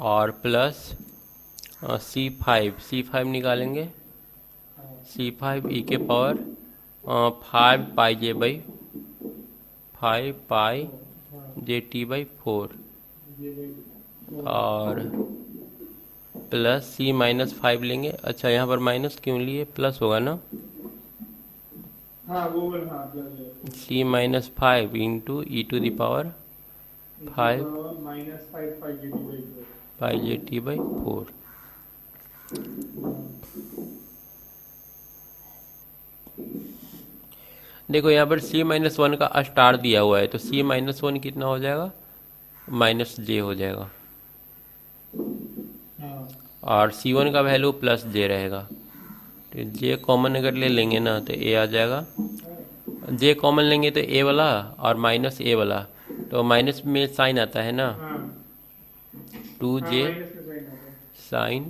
और प्लस C5 निकालेंगे, C5 ई के पावर 5π/4 और प्लस C-5 लेंगे। अच्छा यहाँ पर माइनस क्यों लिए, प्लस होगा ना, हाँ वो वाला, हाँ plus C-5 into e to the power 5 π/4। देखो यहाँ पर C-1 का स्टार दिया हुआ है, तो C-1 कितना हो जाएगा -j हो जाएगा, और C1 का वैल्यू +j रहेगा। तो j कॉमन अगर ले लेंगे ना तो a आ जाएगा, j कॉमन लेंगे तो a वाला और -a वाला, तो माइनस में साइन आता है ना, 2j sin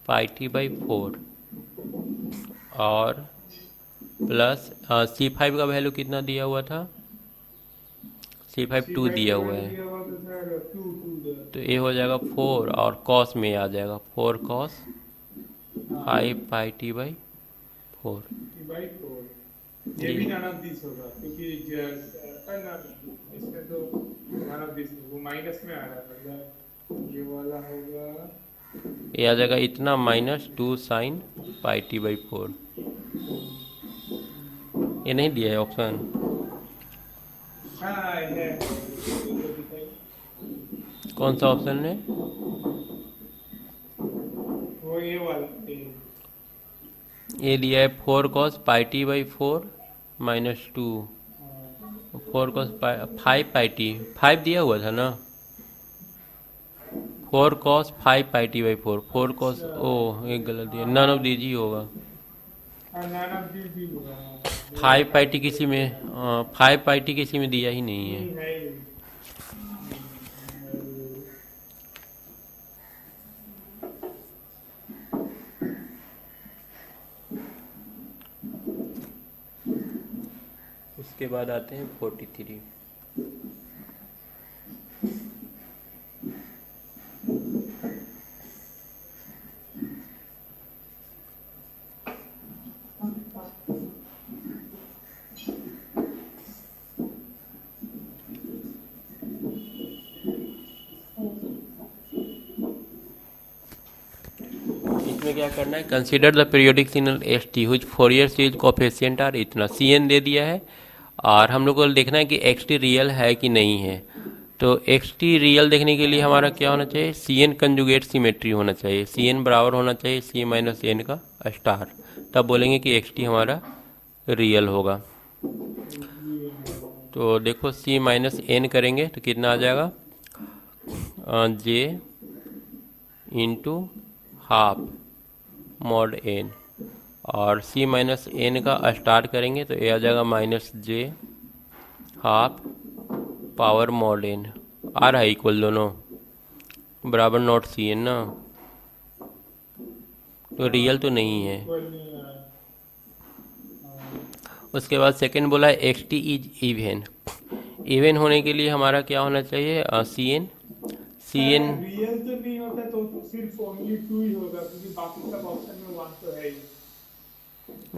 πt/4 और प्लस C5 का वैल्यू कितना दिया हुआ था, C5 2 दिया हुआ है, तो ये हो जाएगा 4 और cos में आ जाएगा 4 cos 5 πt/4। ये भी none of these होगा क्योंकि इसमें तो none of these, वो माइनस में आ रहा है, मतलब ये वाला होगा, ये आ जाएगा इतना -2 sin πt/4। ये नहीं दिया है ऑप्शन, हाँ है, कौन सा ऑप्शन है, वो ये वाला ये दिया है 4 cos πt/4 -2 4 cos 5 πt 5 दिया हुआ था ना, 4 cos 5 πt/4 4 cos, ओ एक गलत दिया, नन ऑफ दीज ही होगा, none of these भी होगा, 5 πt किसी में 5 πt किसी में दिया ही नहीं है। उसके बाद आते हैं 43। इसमें क्या करना है, consider the periodic signal s t whose Fourier series coefficient are इतना, सी एन दे दिया है और हम लोग को देखना है कि एक्स टी रियल है कि नहीं है। तो एक्स टी रियल देखने के लिए हमारा क्या होना चाहिए, सी एन कंजुगेट सिमेट्री होना चाहिए, सी एन बराबर होना चाहिए सी माइनस एन का स्टार, तब बोलेंगे कि एक्स टी हमारा रियल होगा। तो देखो सी माइनस एन करेंगे तो कितना आ जाएगा, J into half mod N, और सी माइनस एन का स्टार करेंगे तो ये आ जाएगा माइनस जे हाफ पावर मॉड एन, आ रहा है इक्वल दोनों बराबर नॉट सी एन ना, तो रियल तो नहीं है। उसके बाद सेकंड बोला है x t is even, even होने के लिए हमारा क्या होना चाहिए, C n, C n real तो नहीं होता तो सिर्फ ओनली 2 ही होगा, क्योंकि बाकी सब ऑप्शन में 1 तो है ही।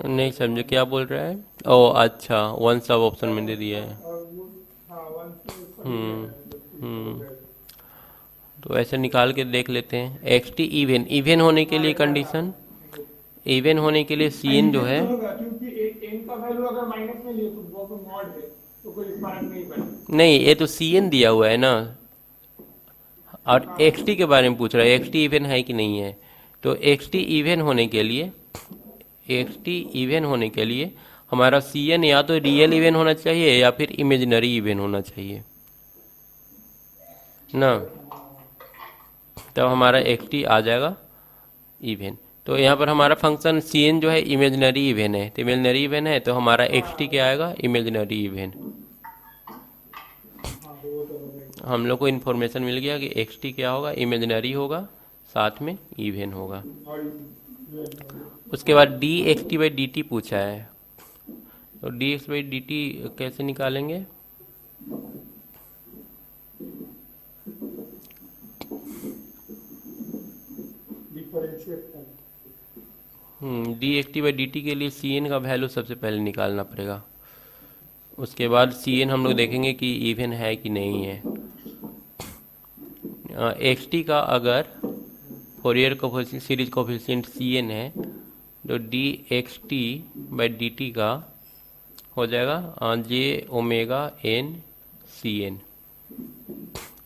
नहीं समझे क्या बोल रहा है, ओ अच्छा वन सब ऑप्शन में दे दिया है। और वो हाँ 1 तो ऊपर ही हम्म है, जबकि हम्म 2 है। तो ऐसे निकाल के देख लेते हैं, एक्स टी इवन, इवन होने के लिए कंडीशन, इवन होने के लिए सी एन जो इवन है, तो होगा क्योंकि एन का वैल्यू अगर माइनस में लिए तो वो तो मॉड है, तो कोई फर्क नहीं पड़ता। नहीं ये तो सी एन दिया हुआ है ना, और एक्स टी के बारे में पूछ रहा है एक्स टी इवन है कि नहीं है। तो एक्स टी इवन होने के लिए, एक्स टी इवन होने के लिए हमारा सी एन या तो रियल इवन होना चाहिए या फिर इमेजिनरी इवन होना चाहिए ना, तब हमारा एक्स टी आ जाएगा इवन। तो यहाँ पर हमारा फंक्शन सी एन जो है इमेजिनरी इवन है, तो इमेजिनरी इवन है तो हमारा एक्स टी क्या आएगा, इमेजिनरी इवन। हाँ वो तो होगा। हम लोग को इन्फॉर्मेशन मिल गया कि एक्स टी क्या होगा, इमेजिनरी होगा साथ में इवन होगा। और उसके बाद D x t by d T पूछा है, तो d x by d T कैसे निकालेंगे, डिफरेंशिएट कर। D x t by d T के लिए सी एन का वैल्यू सबसे पहले निकालना पड़ेगा। उसके बाद सी एन हम लोग देखेंगे कि इवन है कि नहीं है। एक्स टी का अगर फोरियर कोफिशिएंट सीरीज कोफिशिएंट सी एन है तो d x t by d t का हो जाएगा j omega n C n,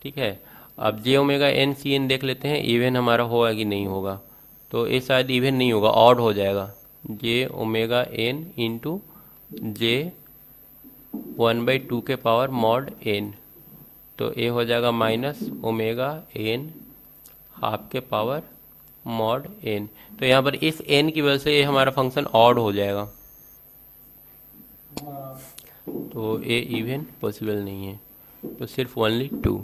ठीक है। अब j omega n C n देख लेते हैं इवन हमारा होगा कि नहीं होगा, तो ये शायद इवन नहीं होगा, ऑड हो जाएगा, जे ओमेगा एन इंटू जे 1/2 के पावर मॉड एन, तो ये हो जाएगा माइनस ओमेगा एन हाफ के पावर मॉड एन। तो यहाँ पर इस एन की वजह से ये हमारा फंक्शन ऑड हो जाएगा, हाँ तो ये इवन पॉसिबल नहीं है, तो सिर्फ ओनली 2।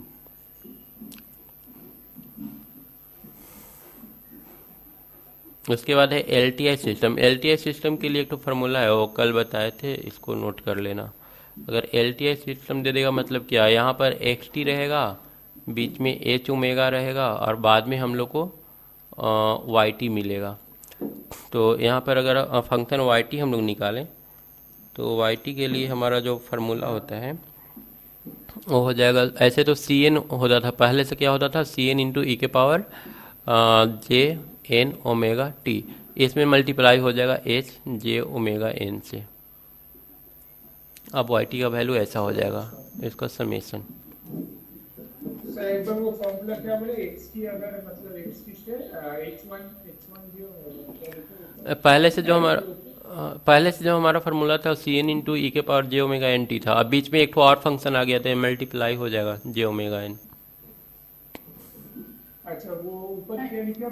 उसके बाद है L T I system, L T I system के लिए एक तो फार्मूला है वो कल बताए थे, इसको नोट कर लेना। अगर एल टी आई सिस्टम दे देगा मतलब क्या है, यहाँ पर एक्स टी रहेगा, बीच में एच ओमेगा रहेगा और बाद में हम लोग को वाई टी मिलेगा। तो यहाँ पर अगर फंक्शन वाई टी हम लोग निकालें तो वाई टी के लिए हमारा जो फार्मूला होता है वो हो जाएगा, ऐसे तो सी एन होता था पहले से, क्या होता था सी एन इंटू ई के power j n omega t, इसमें मल्टीप्लाई हो जाएगा एच जे ओमेगा एन से। अब वाई टी का वैल्यू ऐसा हो जाएगा, इसका समेशन। सर एक बार वो फॉर्मूला क्या बोले, x की अगर मतलब x की से h1 जो पहले से जो हमारा फार्मूला था सी एन इंटू ई के power j omega n T था, अब बीच में एक और फंक्शन आ गया था, मल्टीप्लाई हो जाएगा जे ओमेगा एन। अच्छा वो ऊपर क्या लिखा,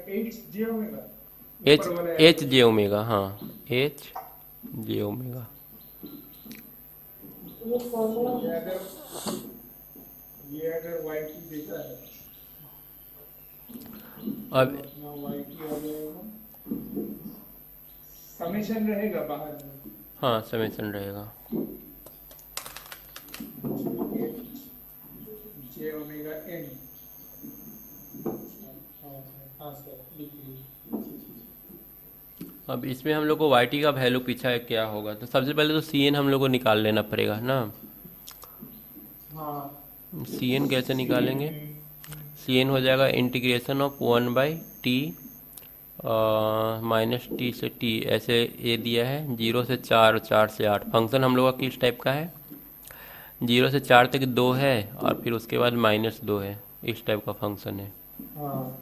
h j omega, H H j omega, हाँ एच जे ओमेगा। वो फॉर्मूला ये अगर y की देता है अब अपना y की आ जाएगा, समेशन रहेगा बाहर में, हाँ समेशन रहेगा, j ओमेगा n। हाँ सर लिखिए। अब इसमें हम लोग को वाई टी का वैल्यू पीछा है क्या होगा, तो सबसे पहले तो सी एन हम लोग को निकाल लेना पड़ेगा ना। हाँ सी एन कैसे निकालेंगे, सी एन हो जाएगा integration of 1/t minus T से टी ऐसे ये दिया है, 0 से 4, 4 से 8। फंक्शन हम लोग का किस टाइप का है? 0 से 4 तक 2 है और फिर उसके बाद -2 है, इस टाइप का फंक्शन है। हाँ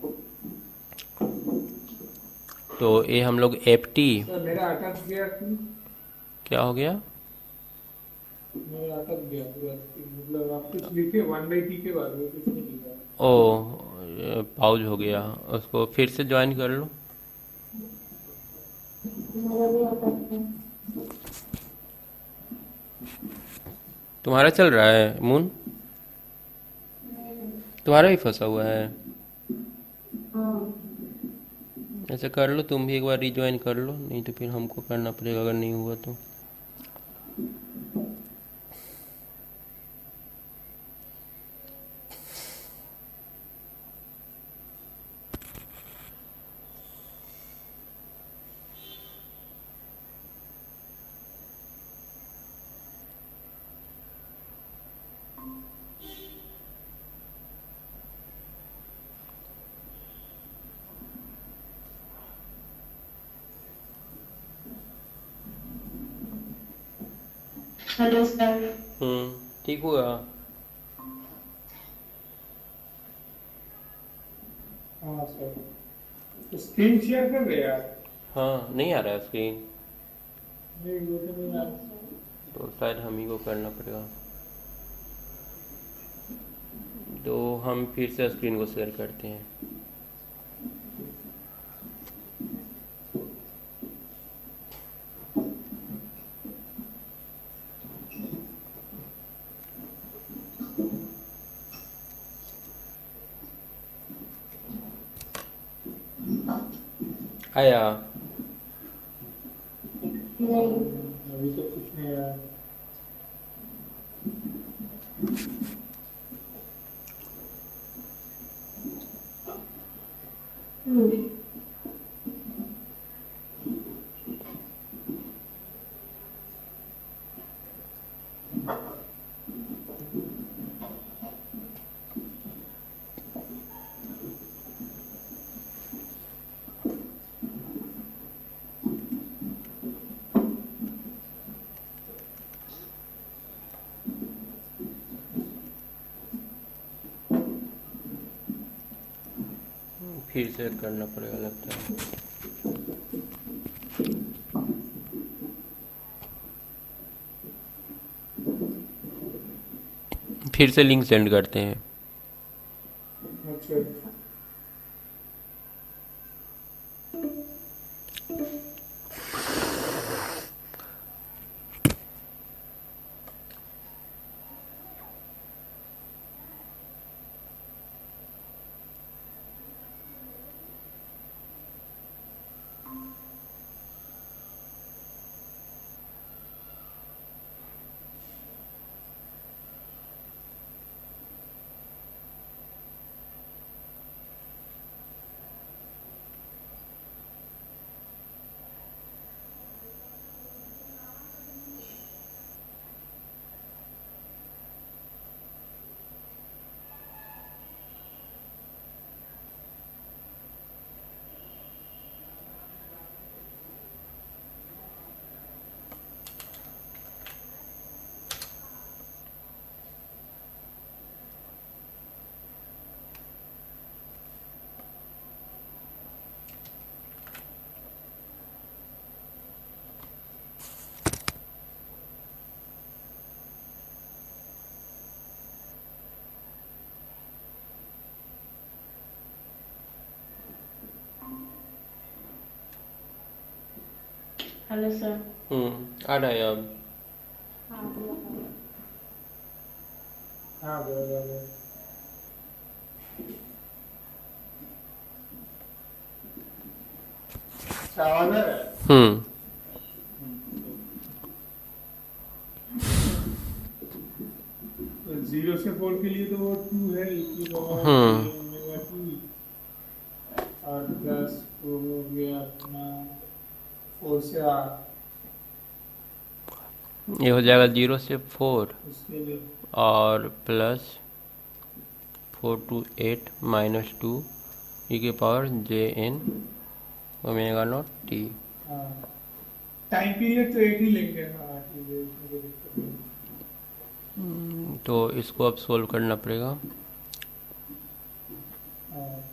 तो ये हम लोग एफ टी सर, मेरा अटक गया कि क्या हो गया? मेरा अटक गया पूरा मतलब आप कुछ लिखे 1/t के बाद में कुछ नहीं लिखा। ओ, पाउज हो गया, उसको फिर से ज्वाइन कर लो। मेरा भी होता है। तुम्हारा चल रहा है मून? तुम्हारा भी फंसा हुआ है? हाँ, ऐसे कर लो, तुम भी एक बार रिज्वाइन कर लो, नहीं तो फिर हमको करना पड़ेगा अगर नहीं हुआ तो। Hello sir. ठीक हुआ। हाँ सर, तो स्क्रीन शेयर कर रहे यार। हाँ, नहीं आ रहा है स्क्रीन, नहीं वो तो नहीं आ रहा। तो शायद हम ही को करना पड़ेगा। तो हम फिर से स्क्रीन को शेयर करते हैं। आया? नहीं, अभी तो कुछ नहीं आया। फिर से करना पड़ेगा लगता है। फिर से लिंक सेंड करते हैं। अच्छा, हेलो सर। आ रहा है अब। हाँ, बोलो। हाँ बराबर। अच्छा, आवाज आ रहा है? 0 से 4 के लिए तो वो 2 है, e ओमेगा टी, और प्लस वो हो गया अपना 4 से 8 ये हो जाएगा 0 से 4 उसके लिए। और प्लस 4 to 8 -2 e के power JN omega not T. हाँ, टाइम पीरियड तो एक ही लेंगे। हाँ ठीक है, इसमें कोई दिक्कत नहीं। तो इसको अब सोल्व करना पड़ेगा। हाँ,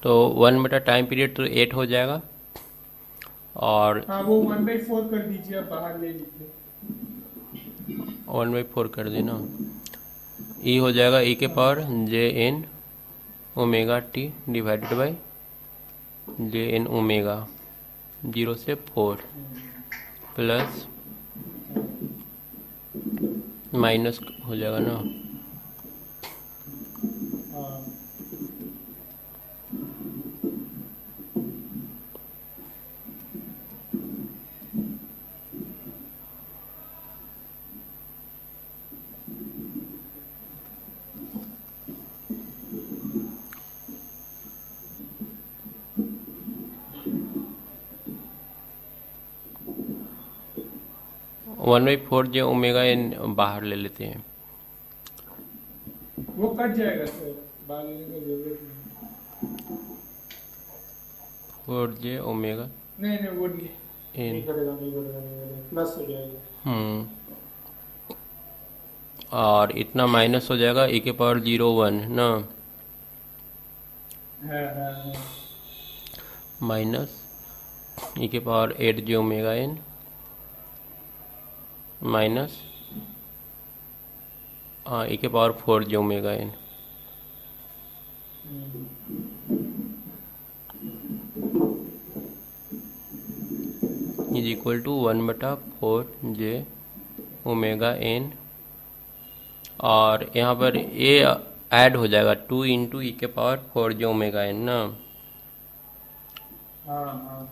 तो 1 बटा टाइम पीरियड तो 8 हो जाएगा, और हाँ वो 1/4 कर दीजिए, आप बाहर ले लीजिए। 1/4 कर देना। ई हो जाएगा ई के power j n omega t divided by j n omega 0 से 4 प्लस माइनस हो जाएगा ना। हाँ, 1/4 जे ओमेगा एन बाहर ले लेते हैं। वो कट जाएगा सर, बाहर लेने की जरूरत नहीं। 4 जे ओमेगा नहीं नहीं, वो नहीं एन। करेगा, नहीं करेगा, नहीं करेगा, प्लस हो जाएगा। और इतना माइनस हो जाएगा ई के पावर 0 1 ना, हाँ, माइनस ई के power 8 j omega n minus e के power 4 j omega n is equal to 1/4 j omega n. और यहाँ पर ए ऐड हो जाएगा 2 इंटू ई के पावर 4 जे ओमेगा एन ना। हाँ, हाँ, हाँ।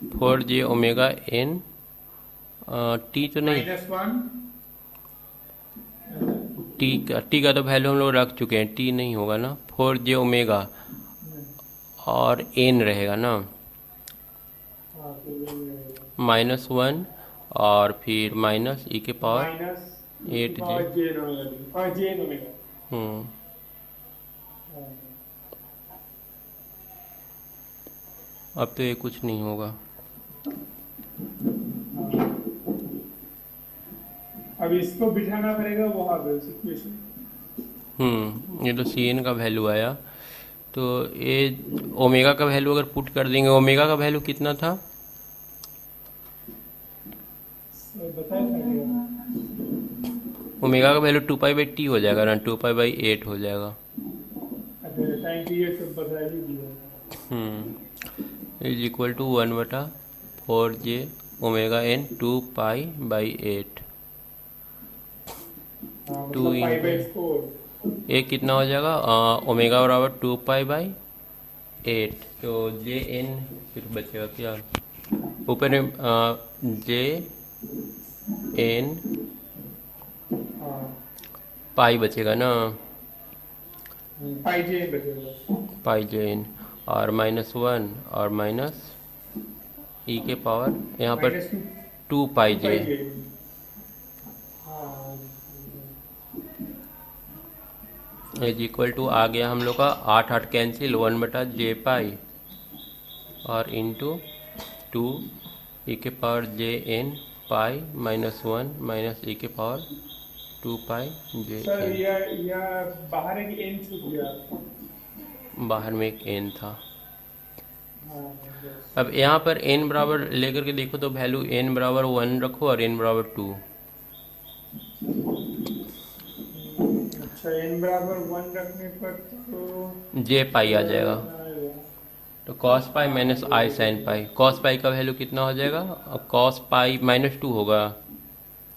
4 जे ओमेगा एन टी तो नहीं, -1 टी का तो वैल्यू हम लोग रख चुके हैं, टी नहीं होगा ना। 4 जे ओमेगा और एन रहेगा ना, हाँ, तो ये रहेगा। -1 और फिर माइनस ई के पावर माइनस 8 जे। और जे ओमेगा, और जे ओमेगा। हम्म हाँ, अब तो ये कुछ नहीं होगा। अब इसको बिठाना पड़ेगा वहाँ पे उस इक्वेशन। ये तो सी एन का वैल्यू आया। तो ये ओमेगा का वैल्यू अगर पुट कर देंगे, ओमेगा का वैल्यू कितना था? बताया था क्या? ओमेगा का वैल्यू 2π/t हो जाएगा ना, 2π/8 हो जाएगा। अच्छा, टाइम पीरियड सब बता ही दिया। Is equal to 1/4 j omega n 2π/8। हाँ, टू मतलब इंटू 5/4। एक कितना हो जाएगा, ओमेगा बराबर 2π/8। तो जे एन फिर बचेगा क्या ऊपर में, जे एन हाँ, पाई बचेगा ना, पाई जे बचेगा। पाई जे एन और -1 और माइनस ई के पावर यहाँ पर -2 2π जे। पाई जे। हाँ, इज इक्वल टू आ गया हम लोग का 8 कैंसिल 1/j और इंटू 2 ई के पावर जे एन पाई -1 माइनस ई के पावर 2π/जे सर एन। यह बाहर एक एन छूट गया। बाहर में एक एन था। हाँ, बस। अब यहाँ पर n बराबर लेकर के देखो तो वैल्यू n बराबर 1 रखो और n बराबर 2। अच्छा, n बराबर 1 रखने पर तो जे पाई आ जाएगा। तो cos पाई माइनस आई साइन पाई, cos पाई का वैल्यू कितना हो जाएगा? cos पाई -2 होगा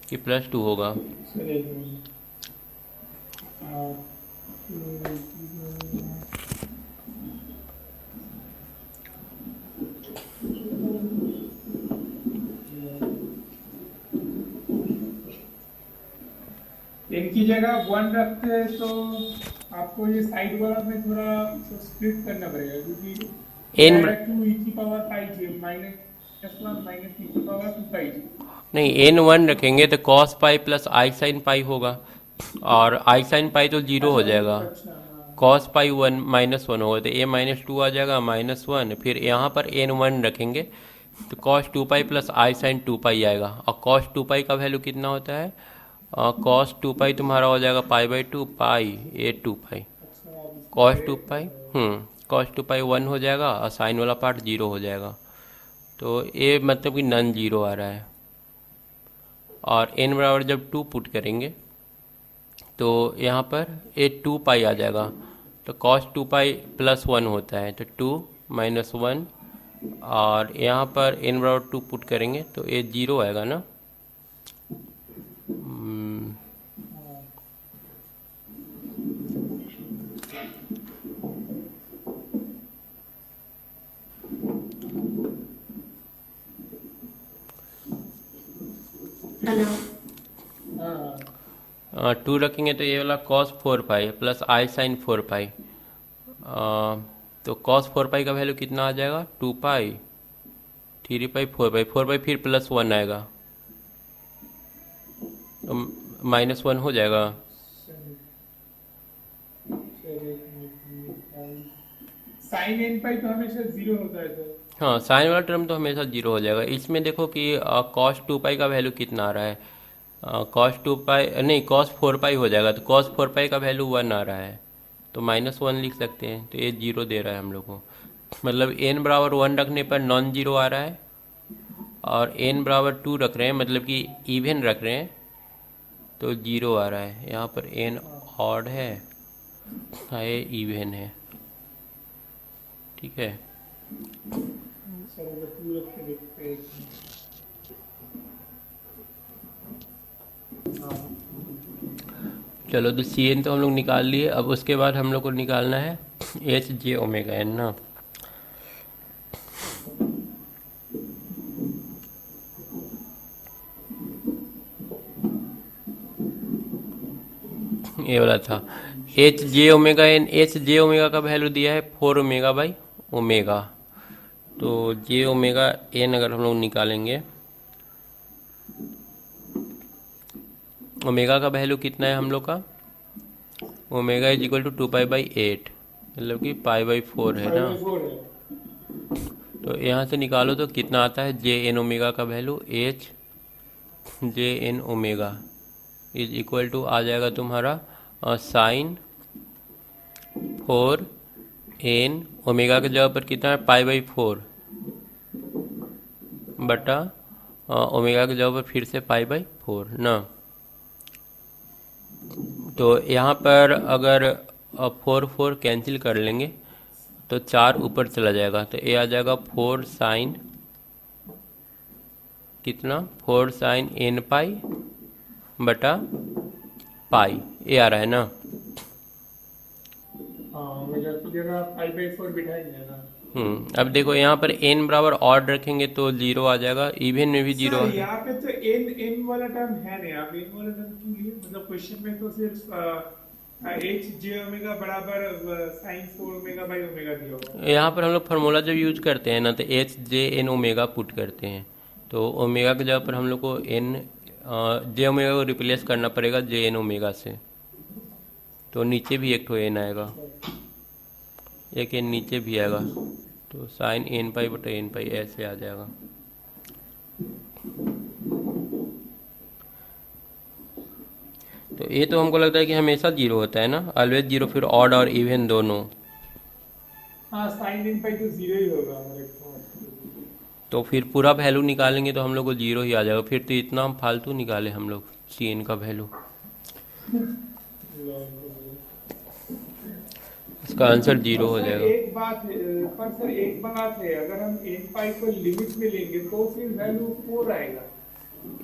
कि +2 होगा? सर एक मिनट। इनकी जगह 1 रखते हैं तो आपको ये साइड वाला में थोड़ा स्प्लिट करना पड़ेगा, क्योंकि n डायरेक्ट 2 e की पावर पाई जे माइनस वन माइनस ई की पावर 2 पाई। नहीं, एन वन रखेंगे तो cos pi plus i sine pi होगा, और आई साइन पाई तो जीरो हो जाएगा। अच्छा हाँ। Cos pi one minus one होगा तो ए माइनस टू आ जाएगा, माइनस वन। फिर यहाँ पर एन वन रखेंगे तो cos two pi plus i sign to पाई आएगा। और कॉस टू पाई का वैल्यू कितना होता है? कॉस टू पाई तुम्हारा हो जाएगा pi by two, pi a two pi. अच्छा अब कॉस इसमें two pi cos two pi one हो जाएगा और साइन वाला पार्ट जीरो हो जाएगा। तो ये मतलब कि नन जीरो आ रहा है। और एन बराबर जब टू पुट करेंगे तो यहाँ पर ए टू पाई आ जाएगा। तो cos two pi plus one होता है तो टू माइनस वन, और यहाँ पर एन बराबर टू पुट करेंगे तो ए जीरो आएगा ना। हेलो। हाँ टू रखेंगे तो ये वाला cos four pi plus i sine four pi. तो कॉस फोर पाई का वैल्यू कितना आ जाएगा? Two pi, three pi, four pi फिर प्लस वन आएगा तो माइनस वन हो जाएगा। साइन एन पाई तो हमेशा जीरो होता है सर। हाँ, साइन वाला टर्म तो हमेशा जीरो हो जाएगा। इसमें देखो कि कॉस टू पाई का वैल्यू कितना आ रहा है? कॉस टू पाई नहीं, कॉस फोर पाई हो जाएगा तो कॉस फोर पाई का वैल्यू वन आ रहा है तो माइनस वन लिख सकते हैं। तो ये जीरो दे रहा है हम लोग को, मतलब एन बराबर वन रखने पर नॉन जीरो आ रहा है, और एन बराबर टू रख रहे हैं मतलब कि इवन रख रहे हैं तो जीरो आ रहा है। यहाँ पर एन ऑड है, ये इवन है, ठीक है। सर अगर टू रख के देखते हैं। हाँ चलो, तो सी एन तो हम लोग निकाल लिए। अब उसके बाद हम लोग को निकालना है एच जे ओमेगा एन ना। ये वाला था h j omega n. H j omega का वैल्यू दिया है फोर ओमेगा बाई ओमेगा। तो जे ओमेगा एन अगर हम लोग निकालेंगे, ओमेगा का वैल्यू कितना है हम लोग का? Omega is equal to two pi by eight, मतलब कि पाई बाई फोर है ना। तो यहाँ से निकालो तो कितना आता है? जे एन ओमेगा का value h j n omega is equal to आ जाएगा तुम्हारा साइन फोर एन ओमेगा के जगह पर कितना है? पाई बाई फोर बटा ओमेगा के जगह पर फिर से पाई बाई फोर ना। तो यहाँ पर अगर फोर फोर कैंसिल कर लेंगे तो चार ऊपर चला जाएगा तो ये आ जाएगा फोर साइन कितना? फोर साइन एन पाई बटा पाई, ये आ रहा है ना। हाँ ओमेगा की जगह पाई बाई फोर बिठाएंगे ना। अब देखो यहाँ पर एन बराबर ऑड रखेंगे तो जीरो आ जाएगा, इवन में भी जीरो आ सर जाएगा। यहाँ पे तो एन एन वाला टर्म है नहीं, आप एन वाला टर्म क्यों लिए? मतलब क्वेश्चन में तो सिर्फ एच जे ओमेगा बराबर sine four omega by omega दिया होगा। यहाँ पर हम लोग फार्मूला जब यूज करते हैं ना तो h j n omega put करते हैं, तो ओमेगा की जगह पर हम लोग को एन जे ओमेगा को रिप्लेस करना पड़ेगा जे एन ओमेगा से। तो नीचे भी एक तो एन आएगा, एक एन नीचे भी आएगा, तो साइन एन पाई बटा एन पाई ऐसे आ जाएगा। तो ये तो हमको लगता है कि हमेशा जीरो होता है ना, ऑलवेज जीरो, फिर ऑड और इवन दोनों। हाँ साइन एन पाई तो जीरो ही होगा हमारे को। तो फिर पूरा वैल्यू निकालेंगे तो हम लोग को जीरो ही आ जाएगा। फिर तो इतना हम फालतू निकाले हम लोग सी एन का वैल्यू। इसका आंसर जीरो हो सर जाएगा। एक बात है, पर सर एक बात है, अगर हम एन पाई को लिमिट में लेंगे तो फिर वैल्यू 4 आएगा।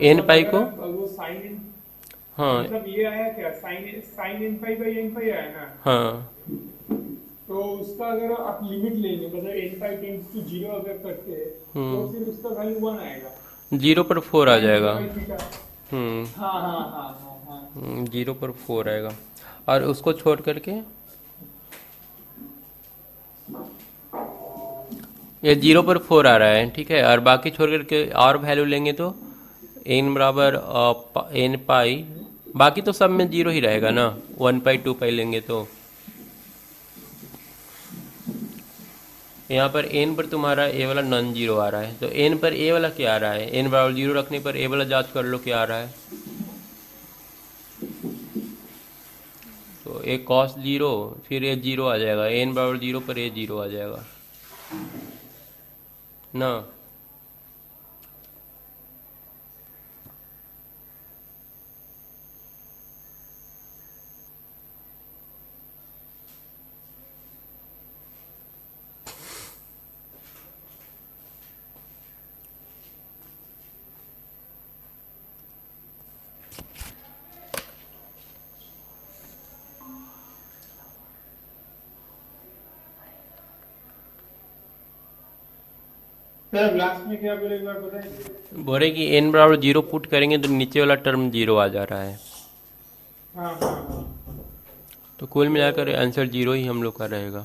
एन पाई को वो साइन इन, हाँ मतलब ये आया क्या? Sine n pi by n pi आया ना। हाँ, तो उसका अगर आप लिमिट लेंगे, मतलब n pi tends to zero अगर करते हैं तो फिर उसका वैल्यू 1 आएगा। जीरो पर फोर आ जाएगा। हाँ हाँ हाँ हाँ हाँ। जीरो पर फोर आएगा, और उसको छोड़ करके ये 0 पर 4 आ रहा है, ठीक है, और बाकी छोड़ करके और वैल्यू लेंगे तो n बराबर n पाई, बाकी तो सब में 0 ही रहेगा ना, 1 पाई 2 पाई लेंगे तो यहाँ पर n पर तुम्हारा a वाला नॉन जीरो आ रहा है, तो n पर a वाला क्या आ रहा है, n बराबर 0 रखने पर a वाला जांच कर लो क्या आ रहा है। तो a cos 0, फिर a 0 आ जाएगा, n बराबर 0 पर a 0 आ जाएगा ना। सर लास्ट में क्या बोले एक बार बताएंगे? बोले कि n बराबर 0 पुट करेंगे तो नीचे वाला टर्म 0 आ जा रहा है, हाँ हाँ हाँ। तो कुल मिलाकर आंसर 0 ही हम लोग का रहेगा।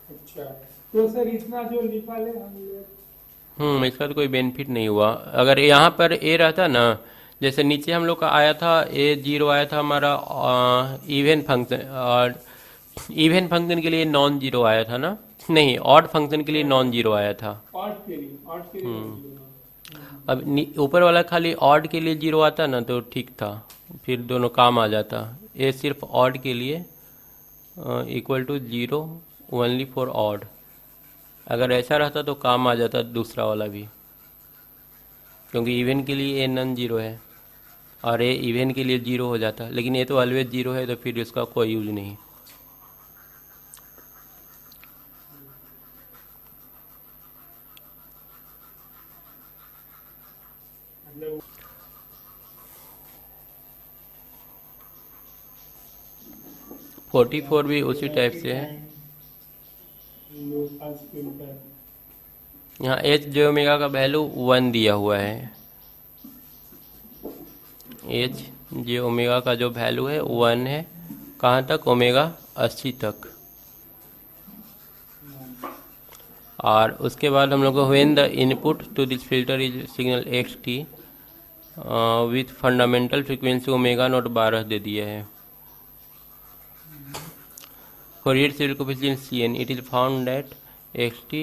अच्छा, तो सर इतना जो निकाले हम लोग। इसका तो कोई बेनिफिट नहीं हुआ। अगर यहाँ पर ए रहता ना, जैसे नीचे हम लोग का आया था ए 0 आया था हमारा इवन फंक्शन, और इवन फंक्शन के लिए नॉन जीरो आया था ना, नहीं ऑड फंक्शन के लिए नॉन जीरो आया था। ऑड के लिए अब ऊपर वाला खाली ऑड के लिए 0 आता ना तो ठीक था, फिर दोनों काम आ जाता। ए सिर्फ ऑड के लिए equal to 0 only for odd, अगर ऐसा रहता तो काम आ जाता दूसरा वाला भी, क्योंकि इवन के लिए ए नॉन जीरो है और ए इवन के लिए 0 हो जाता, लेकिन ये तो ऑलवेज 0 है तो फिर इसका कोई यूज नहीं। मतलब 44 भी उसी टाइप से है। लो पास फिल्टर। यहाँ एच जे ओमेगा का वैल्यू 1 दिया हुआ है, एच जे ओमेगा का जो वैल्यू है 1 है, कहाँ तक, ओमेगा 80 तक। और उसके बाद हम लोग को when the input to this filter is signal x t with fundamental frequency omega not 12 दे दिया है। Fourier serial coefficient Cn, it is found that xt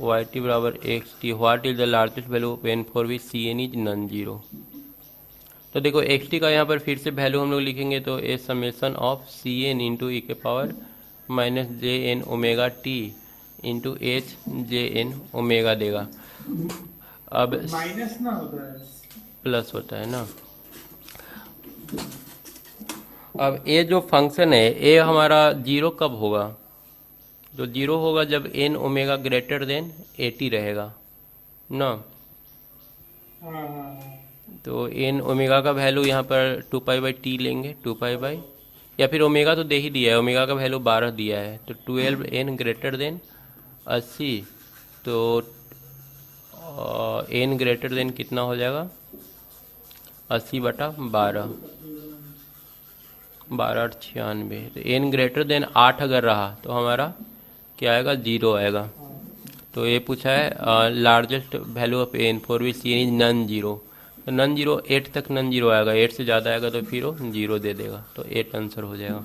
yt बराबर xt, what is the largest value when for which Cn is non zero। तो देखो xt का यहाँ पर फिर से वैल्यू हम लोग लिखेंगे तो a summation of Cn into e के power minus j n omega t into h j n omega देगा। अब माइनस ना होता है, प्लस होता है ना। अब ए जो फंक्शन है ए हमारा 0 कब होगा, तो 0 होगा जब एन ओमेगा ग्रेटर देन 80 रहेगा ना। हाँ हाँ हाँ। तो एन ओमेगा का वैल्यू यहाँ पर 2 पाई बाई टी लेंगे, 2 पाई बाई, या फिर ओमेगा तो दे ही दिया है, ओमेगा का वैल्यू 12 दिया है, तो 12 एन ग्रेटर देन 80, तो एन ग्रेटर देन कितना हो जाएगा, 80/12, 12/96। तो एन ग्रेटर देन 8 अगर रहा तो हमारा क्या आएगा, 0 आएगा। तो ये पूछा है largest value of n for which C n is non zero, तो नॉन जीरो 8 तक नॉन जीरो आएगा, 8 से ज़्यादा आएगा तो फिर वो 0 दे देगा, तो 8 आंसर हो जाएगा।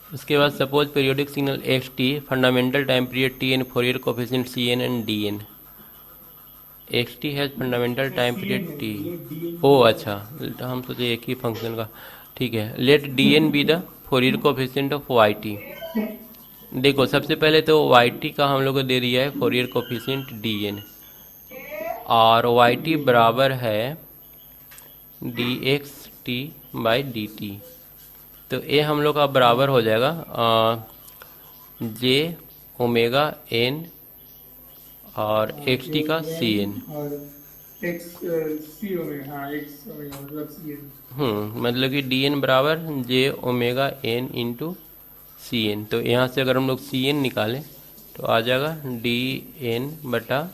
उसके बाद suppose periodic signal x t, fundamental time period t n, Fourier coefficient C n and d n. X t has fundamental time period t, o अच्छा, तो हम सोचे एक ही फंक्शन का, ठीक है। Let D n be the Fourier coefficient of y t. देखो सबसे पहले तो वाई टी का हम लोग को दे दिया है फोरियर कोफिशिएंट डी एन, और वाई टी बराबर है d x t by d t. तो ये हम लोग का बराबर हो जाएगा जे ओमेगा एन और एक्स टी का सी एन, और एक्स सी ओमेगा, हाँ एक्स ओमेगा मतलब सी एन। मतलब कि डी एन बराबर j omega n into c n. तो यहाँ से अगर हम लोग सी एन निकालें तो आ जाएगा डी एन बटा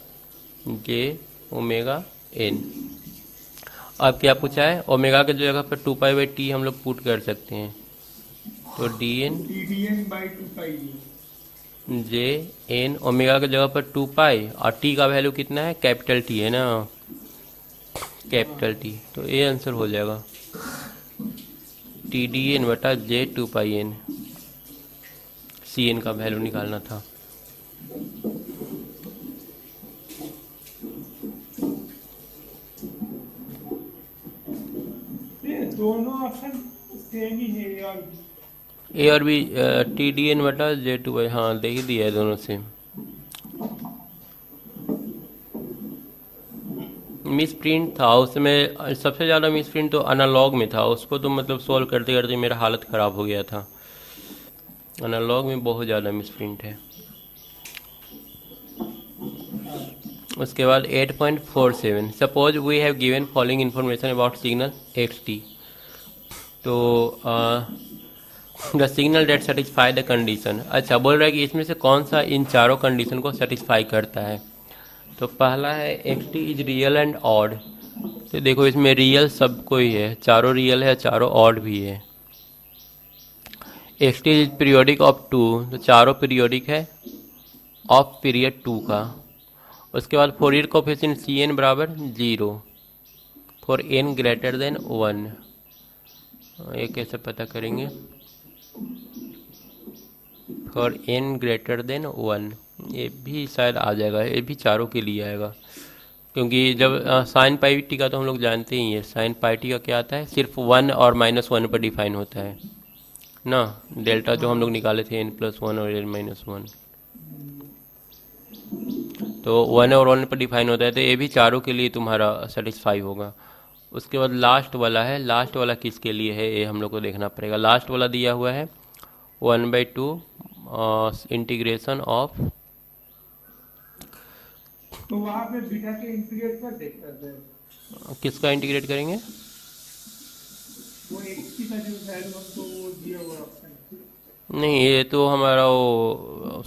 जे ओमेगा एन। अब क्या पूछा है, ओमेगा की जगह पर 2 पाई/t हम लोग पुट कर सकते हैं, तो dn TDN/2 पाई जे एन, ओमेगा की जगह पर 2 पाई और t का वैल्यू कितना है, कैपिटल टी है ना, कैपिटल टी, तो ये आंसर हो जाएगा TDN/J 2 पाई n। Cn का वैल्यू निकालना था। ये दोनों ऑप्शन सेम ही है और ए और बी, TDN/J 2 पाई, हाँ दे ही दिया है दोनों से। मिस प्रिंट था उसमें, सबसे ज़्यादा मिस प्रिंट तो एनालॉग में था, उसको तो मतलब सॉल्व करते करते मेरा हालत ख़राब हो गया था। एनालॉग में बहुत ज़्यादा मिस प्रिंट है। उसके बाद 8.47, suppose we have given following information about signal xt, तो the signal that satisfy the condition. अच्छा, बोल रहा है कि इसमें से कौन सा इन चारों कंडीशन को सेटिस्फाई करता है। तो पहला है xt is real and odd, तो देखो इसमें रियल सब कोई है, चारों रियल है, चारों ऑड भी है। xt इज पीरियोडिक ऑफ 2, तो चारों पीरियोडिक है ऑफ पीरियड 2 का। उसके बाद फोरियर कोफिशिएंट Cn बराबर 0 फॉर n ग्रेटर देन 1। ये कैसे पता करेंगे, फॉर n ग्रेटर देन 1, ये भी शायद आ जाएगा, ये भी चारों के लिए आएगा, क्योंकि जब साइन पाई टी का तो हम लोग जानते ही हैं, साइन पाई टी का क्या आता है, सिर्फ 1 और -1 पर डिफाइन होता है ना, डेल्टा जो हम लोग निकाले थे n+1 और n-1, तो 1 और 1 पर डिफाइन होता है, तो ये भी चारों के लिए तुम्हारा सेटिस्फाई होगा। उसके बाद लास्ट वाला है, लास्ट वाला किसके लिए है ये हम लोग को देखना पड़ेगा। लास्ट वाला दिया हुआ है 1/2 इंटीग्रेशन ऑफ, तो वहाँ पे बीटा के इंटीग्रेट कर देखते हैं किसका इंटीग्रेट करेंगे, वो एक्स का जो वैल्यू हमको वो दिया हुआ ऑप्शन। नहीं ये तो हमारा वो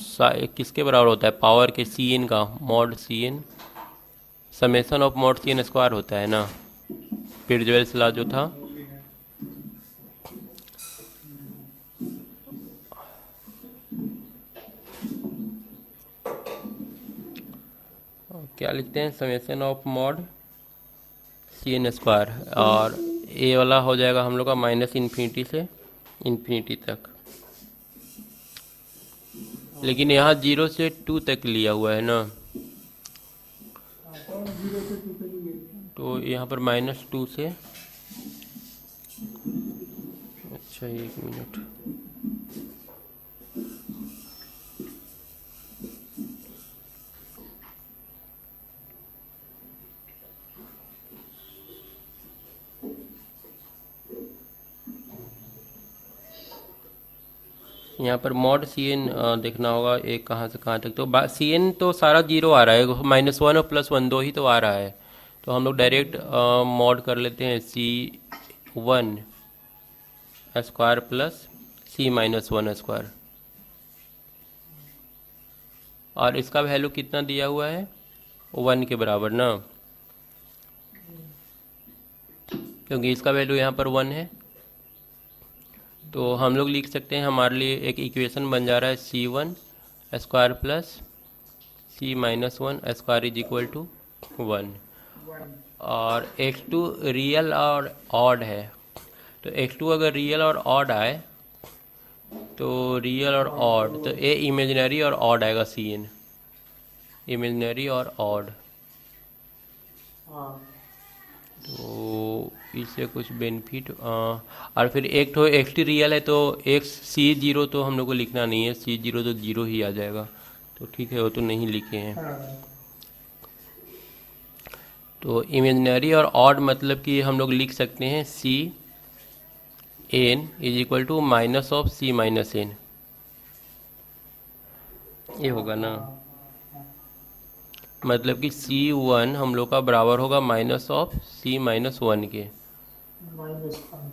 किसके बराबर होता है, पावर के Cn का, mod Cn, summation of mod Cn square होता है ना, पिर्जवेल्स लॉ जो था। वो भी है। क्या लिखते हैं, summation of mod Cn square, और ये वाला हो जाएगा हम लोग का -इन्फिनिटी से इन्फिनिटी तक, लेकिन यहाँ 0 से 2 तक लिया हुआ है ना, हाँ, तो 0 से 2 तक ही है। तो यहाँ पर -2 से, अच्छा 1 मिनट, यहाँ पर मॉड Cn देखना होगा एक कहाँ से कहाँ तक, तो Cn तो सारा 0 आ रहा है, -1 और +1 दो ही तो आ रहा है, तो हम लोग डायरेक्ट मॉड कर लेते हैं C1 square plus C-1 square, और इसका वैल्यू कितना दिया हुआ है, 1 के बराबर ना, क्योंकि इसका वैल्यू यहाँ पर 1 है, तो हम लोग लिख सकते हैं, हमारे लिए एक इक्वेशन बन जा रहा है C1 square plus C-1 square is equal to 1, 1 और x2 रियल और ऑड है, तो x2 अगर रियल और ऑड आए, तो रियल और ऑड, तो ए इमेजिनरी और ऑड आएगा, Cn इमेजिनरी और ऑड, हाँ तो इससे कुछ बेनिफिट, और फिर एक तो एक्स रियल है, तो एक्स C0 तो हम लोग को लिखना नहीं है, C0 तो 0 ही आ जाएगा, तो ठीक है वो तो नहीं लिखे हैं। हाँ तो इमेजिनरी और ऑड मतलब कि हम लोग लिख सकते हैं Cn is equal to minus of C-n, ये होगा ना, मतलब कि C1 हम लोग का बराबर होगा माइनस ऑफ C-1 के, -1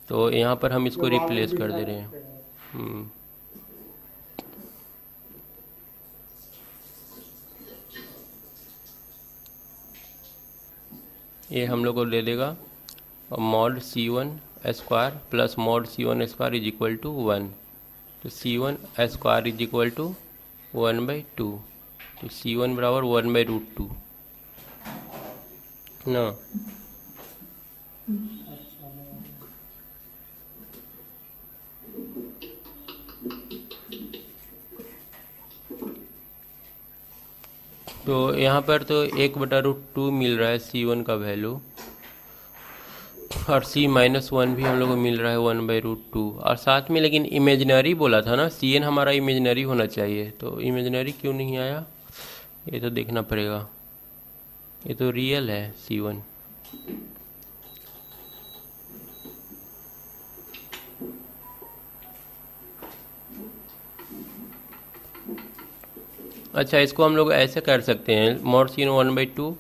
तो यहाँ पर हम इसको जो वहाँ पे रिप्लेस कर दिखा दे रहे हैं। सकते हैं। हम्म, ये हम लोग को दे देगा mod C1 square plus mod C1 square is equal to 1। तो C1 square is equal to 1/2। तो C1 बराबर 1/√2 ना। तो यहाँ पर तो 1/√2 मिल रहा है C1 का वैल्यू, और C-1 भी हम लोग को मिल रहा है 1/√2, और साथ में लेकिन इमेजिनरी बोला था ना, Cn हमारा इमेजिनरी होना चाहिए, तो इमेजिनरी क्यों नहीं आया ये तो देखना पड़ेगा। ये तो रियल है C1। अच्छा, इसको हम लोग ऐसे कर सकते हैं, मॉड C1 1/2,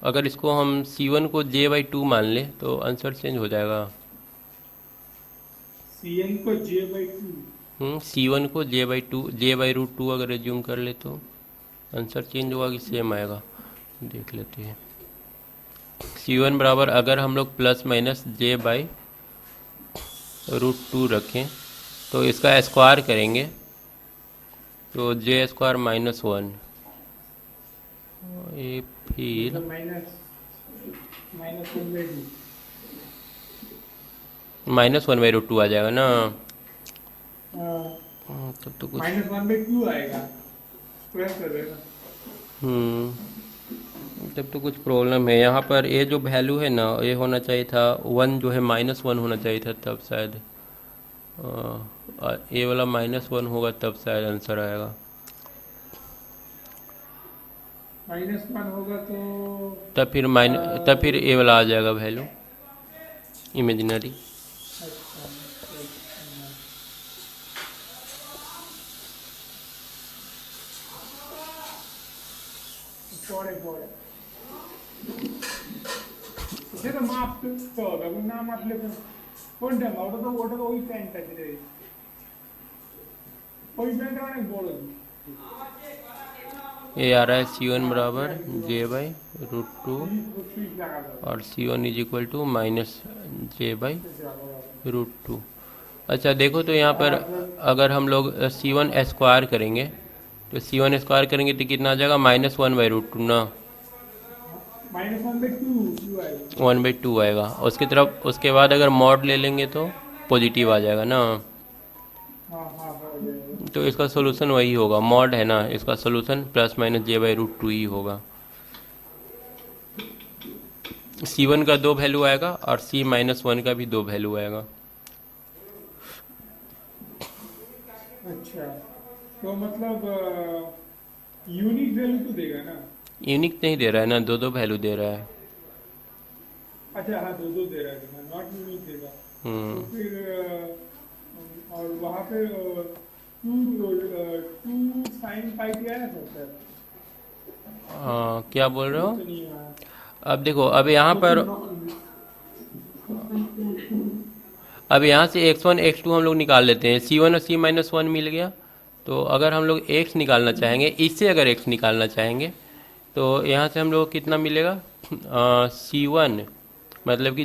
अगर इसको हम C1 को J/2 मान ले तो आंसर चेंज हो जाएगा। Cn को J/2। C1 को J/√2 अगर एज्यूम कर ले तो आंसर चेंज होगा कि सेम आएगा, देख लेते हैं। C1 बराबर अगर हम लोग प्लस माइनस J/√2 रखें तो इसका स्क्वायर करेंगे तो J² - 1, ये फिर माइनस 1/2। -1/√2 आ जाएगा ना। तब तो कुछ -1/2 आएगा, स्क्वायर कर देना। तब तो कुछ प्रॉब्लम है यहाँ पर। ये जो वैल्यू है ना, ये होना चाहिए था 1, जो है -1 होना चाहिए था, तब शायद ये वाला -1 होगा, तब शायद आंसर आएगा। -1 होगा तो तब फिर ये वाला आ जाएगा वैल्यू इमेजिनरी। तो माप ना मापले पण कोणत्या ওটা তো ওই প্যান্টটা রে, ওই প্যান্টটা অনেক বড়। ये आ रहा है C1 बराबर J/√2 और C1 is equal to -J/√2। अच्छा देखो, तो यहाँ पर अगर हम लोग C1 स्क्वायर करेंगे तो C1 स्क्वायर करेंगे तो कितना आ जाएगा, -1/√2 ना, 1/2 आएगा। उसके बाद अगर मॉड ले लेंगे तो पॉजिटिव आ जाएगा ना। तो इसका सोल्यूशन वही होगा, मॉड है ना, इसका सोल्यूशन ± J/√2 ही होगा। C1 का 2 वैल्यू आएगा और C-1 का भी 2 वैल्यू आएगा। अच्छा, तो मतलब यूनिक वैल्यू तो देगा ना। यूनिक नहीं दे रहा है ना, 2 वैल्यू दे रहा है। अच्छा हाँ, 2 दे रहा है, नॉट यूनिक देगा। तो फिर और वहाँ पे 2 sin पाई आया था सर। क्या बोल रहे हो? अब देखो, अब यहाँ से x1 x2 हम लोग निकाल लेते हैं। C1 और C-1 मिल गया, तो अगर हम लोग x निकालना चाहेंगे, इससे अगर x निकालना चाहेंगे तो यहाँ से हम लोग कितना मिलेगा, C1 मतलब कि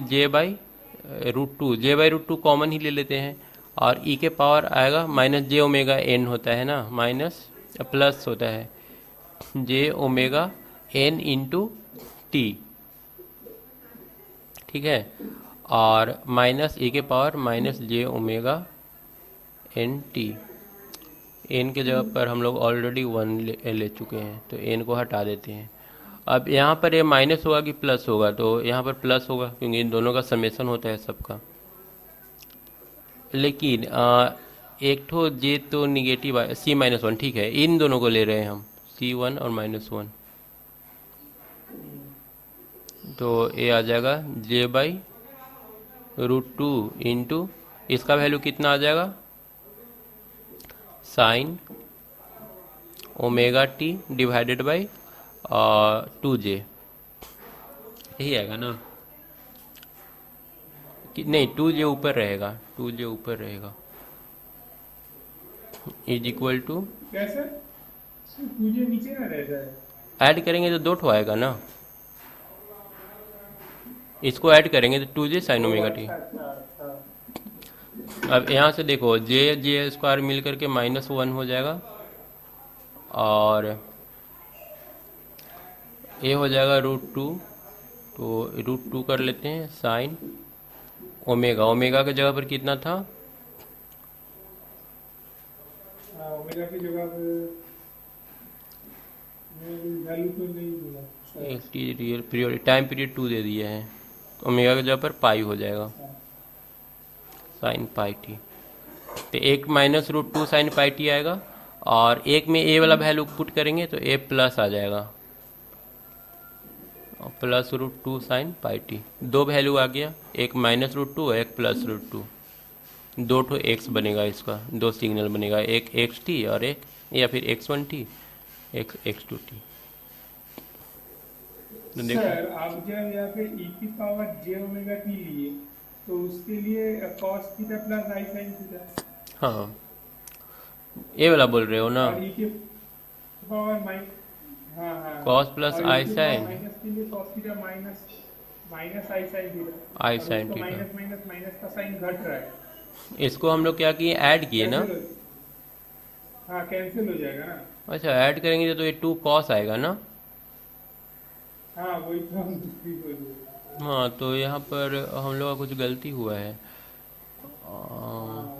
J/√2 कॉमन ही ले लेते हैं, और e के पावर आएगा -jωn होता है ना, माइनस प्लस होता है jωn इंटू टी, ठीक है, और -e के पावर -jωnt। n के जगह पर हम लोग ऑलरेडी 1 ले चुके हैं, तो n को हटा देते हैं। अब यहाँ पर ये माइनस होगा कि प्लस होगा, तो यहाँ पर प्लस होगा क्योंकि इन दोनों का समेसन होता है सबका। लेकिन एक ठो j तो निगेटिव है, C-1, ठीक है, इन दोनों को ले रहे हैं हम, C1 और -1, तो ये आ जाएगा J/√2 इंटू इसका वैल्यू कितना आ जाएगा, sin ωt divided by 2j, यही आएगा ना कि नहीं, 2j ऊपर रहेगा, 2j ऊपर रहेगा, इज इक्वल टू, कैसे 2j नीचे ना रहता है, ऐड करेंगे तो 2 ठो आएगा ना। इसको ऐड करेंगे तो 2j साइन ओमेगा टी। अच्छा अच्छा अच्छा। अब यहाँ से देखो जे स्क्वायर मिल करके -1 हो जाएगा और ये हो जाएगा √2। तो √2 कर लेते हैं साइन ओमेगा। ओमेगा की जगह पर कितना था? हाँ, ओमेगा की जगह पे वैल्यू तो नहीं मिला शायद। एक T real period time period 2 दे दिया है। ओमेगा की जगह पर पाई हो जाएगा हाँ, साइन पाई टी। तो एक -√2 साइन पाई टी आएगा और एक में ए वाला वैल्यू पुट करेंगे तो ए प्लस आ जाएगा और +√2 साइन पाई टी। दो वैल्यू आ गया, एक -√2 और एक +√2। दो ठो एक्स बनेगा, इसका दो सिग्नल बनेगा, एक xt और एक या फिर x1t एक x2t। तो देखो सर आप जब यहाँ पे e की पावर j ओमेगा टी लिए तो उसके लिए cos theta plus i sin theta हाँ ये वाला बोल रहे हो ना? और e की पावर माइनस, हाँ हाँ, cos प्लस और e आई की पावर साइन माइनस के लिए cos theta minus minus i sin theta i और साइन उसको थीटा। माइनस माइनस माइनस का साइन घट रहा है, इसको हम लोग क्या किए, ऐड किए ना? कैंसिल हो, हाँ कैंसिल हो जाएगा ना। अच्छा ऐड करेंगे तो ये 2 cos आएगा ना? हाँ वही तो हम दूसरी को लिए। हाँ तो यहाँ पर हम लोग का कुछ गलती हुआ है। हाँ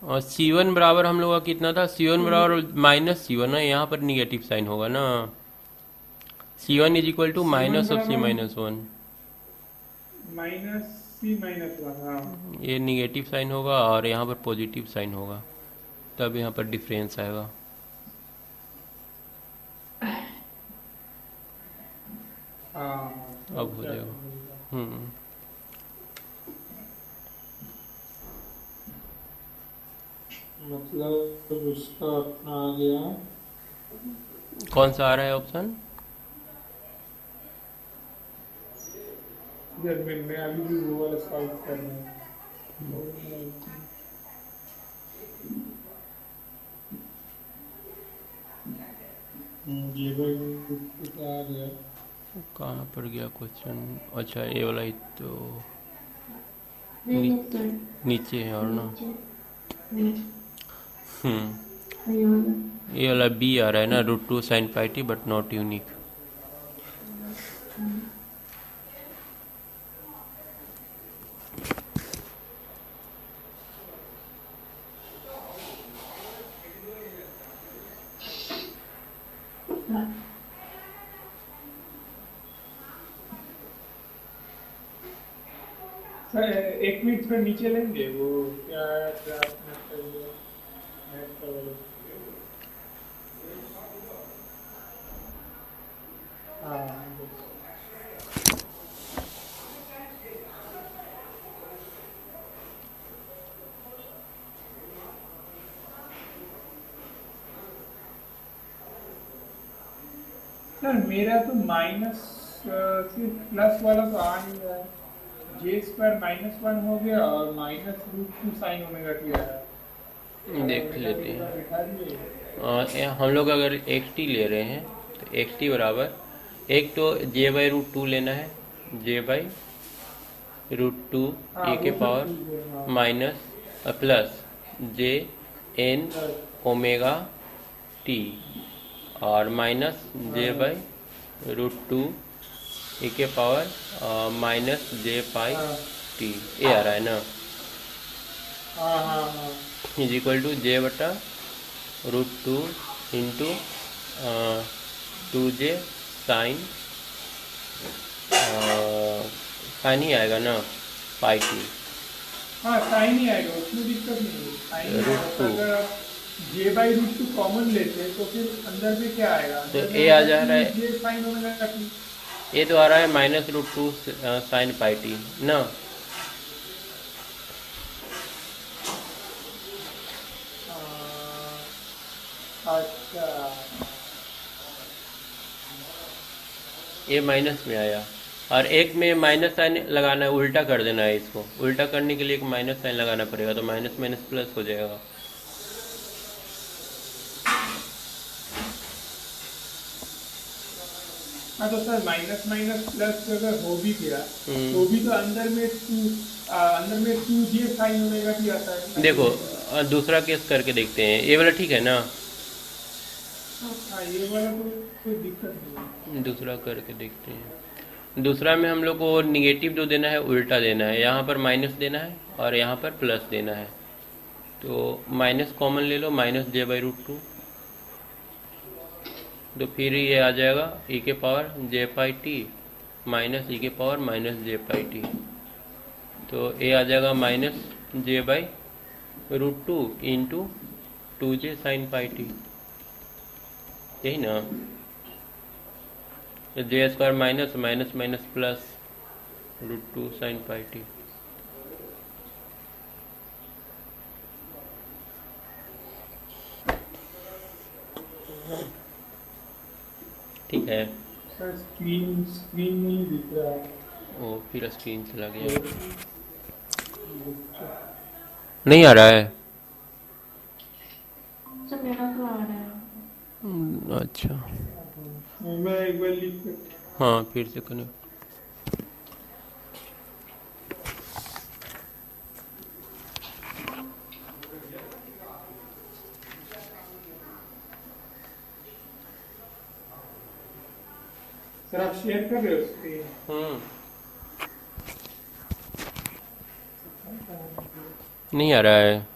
और C1 बराबर हम लोग का कितना था? C1 बराबर -C1 है, यहाँ पर निगेटिव साइन होगा ना। C1 is equal to C1 minus of C बराबर -1। माइनस c माइनस वन, हाँ ये निगेटिव साइन होगा और यहाँ पर पॉजिटिव साइन होगा, तब यहाँ पर डिफरेंस आएगा। हाँ अब हो जाएगा। हम्म मतलब उसका अपना आ गया। कौन सा आ रहा है ऑप्शन? जब मैं अभी भी वो वाला सॉल्व करना है। ये भाई आ गया। कहाँ पर गया क्वेश्चन? अच्छा ये वाला ही तो नहीं नी, तो नीचे है और ना। नीचे नहीं हम्म ये वाला ये वाला बी आ रहा है ना, √2 sine pi T but not unique. Sir एक मिनट थोड़ा नीचे लेंगे, वो क्या क्या आपने कर लिया नेट का वाला। हाँ सर मेरा तो माइनस सिर्फ प्लस वाला तो आ नहीं रहा है। जे स्क्वायर -1 हो गया और -√2 साइन ओमेगा टी आ रहा है। देख ओमेगा लेते की जगह हैं। बिठा दिए। हम लोग अगर xt ले रहे हैं तो xt बराबर एक तो j/√2 लेना है, j/√2 हाँ e वो के सब पावर ठीक है, हाँ minus plus jn plus, omega t और माइनस j/√2 e के पावर -j पाई हाँ टी। ये आ रहा है ना, हाँ हाँ हाँ is equal to j/√2 into 2j sine sine ही आएगा ना पाई टी हाँ साइन ही आएगा, उसमें दिक्कत नहीं है, साइन ही आएगा। √2। अगर आप j/√2 कॉमन लेते हैं तो फिर अंदर में क्या आएगा, तो अंदर में ए आ आएगा जा रहा है, j साइन ओमेगा टी। ये तो आ रहा है -√2 साइन पाई टी ना। अच्छा ये माइनस में आया और एक में माइनस साइन लगाना है, उल्टा कर देना है। इसको उल्टा करने के लिए एक माइनस साइन लगाना पड़ेगा, तो माइनस माइनस प्लस हो जाएगा। हाँ तो सर माइनस माइनस प्लस अगर हो भी गया हम्म। तो भी तो अंदर में two j sine omega t आता है। देखो दूसरा केस करके देखते हैं, ये वाला ठीक है ना? हाँ ये वाला तो कोई दिक्कत नहीं है। दूसरा करके देखते हैं। दूसरा में हम लोग को निगेटिव जो देना है उल्टा देना है, यहाँ पर माइनस देना है और यहाँ पर प्लस देना है। तो माइनस कॉमन ले लो, -j/√2, तो फिर ये आ जाएगा e⁻j⁻t माइनस e⁻−j⁻t। तो ये आ जाएगा -j/√2 into 2j sin πt, यही ना? j² minus minus minus plus √2 sin πt। ठीक है। सर स्क्रीन स्क्रीन नहीं दिख रहा है। ओ फिर स्क्रीन चला गया, नहीं आ रहा है। तो मेरा तो आ रहा है। अच्छा, मैं एक बार लिख के हाँ फिर से कनेक्ट। सर आप शेयर कर रहे हो स्क्रीन? नहीं आ रहा है।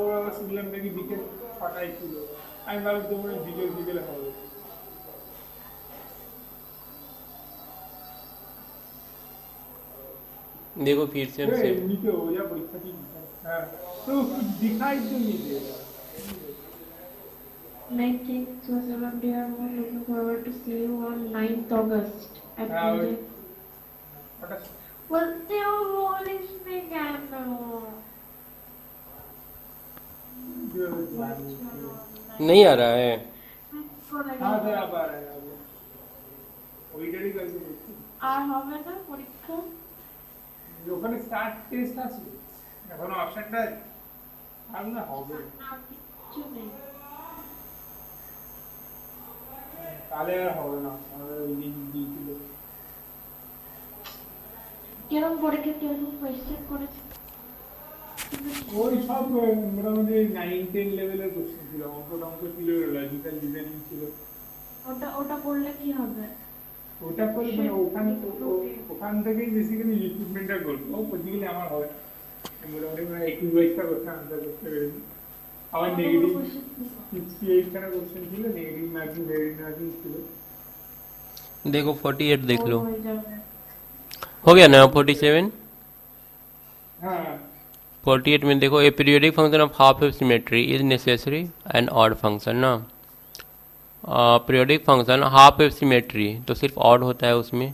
ওরা শুনলাম নাকি বিকেল ফাটাই ছিল। আমি ভাবলাম তো মনে হয় বিকেল বিকেল হবে। देखो फिर से हम सेम। एमनी पे हो जा परीक्षा की। हाँ तो दिखाई तो नहीं दे रहा। Thanks so much, dear. I'm looking forward to see you on 9th August at हाँ DJ. फटा Well, they are all listening and नहीं आ रहा है। हाँ सर आप आ रहे हैं आप। ওইটারই কাজ করছি। আর হবে না পরীক্ষা? ওখানে স্টার্ট টেস্ট আছে এখনো অপশনটা আর না হবে না কিছু নেই। তাহলে আর হবে না আমাদের লিঙ্ক দিয়েছিল। কিরকম পরীক্ষা কিরকম কোয়েশ্চেন করেছে? ওই সব মোটামুটি 9-10 লেভেলের কোশ্চেন ছিল। অঙ্ক ছিল, লজিক্যাল রিজনিং ছিল। ওটা পড়লে কি হবে? ওটা করে মানে ওখান থেকেই বেসিক্যালি রিক্রুটমেন্টটা করবো। ও পজিটিভলি আমার হবে মোটামুটি মানে 21টা কোশ্চেন আনসার করতে পেরেছি। আমার নেগেটিভ 68 খানা কোশ্চেন ছিল, নেগেটিভ মার্কিং ভেরি মার্কিং ছিল। देखो 48 देख लो, হয়ে যাবে। हो गया ना 47। हाँ 48 में देखो, a periodic function of half wave symmetry is necessary and odd function ना। Periodic function half wave symmetry तो सिर्फ ऑड होता है उसमें।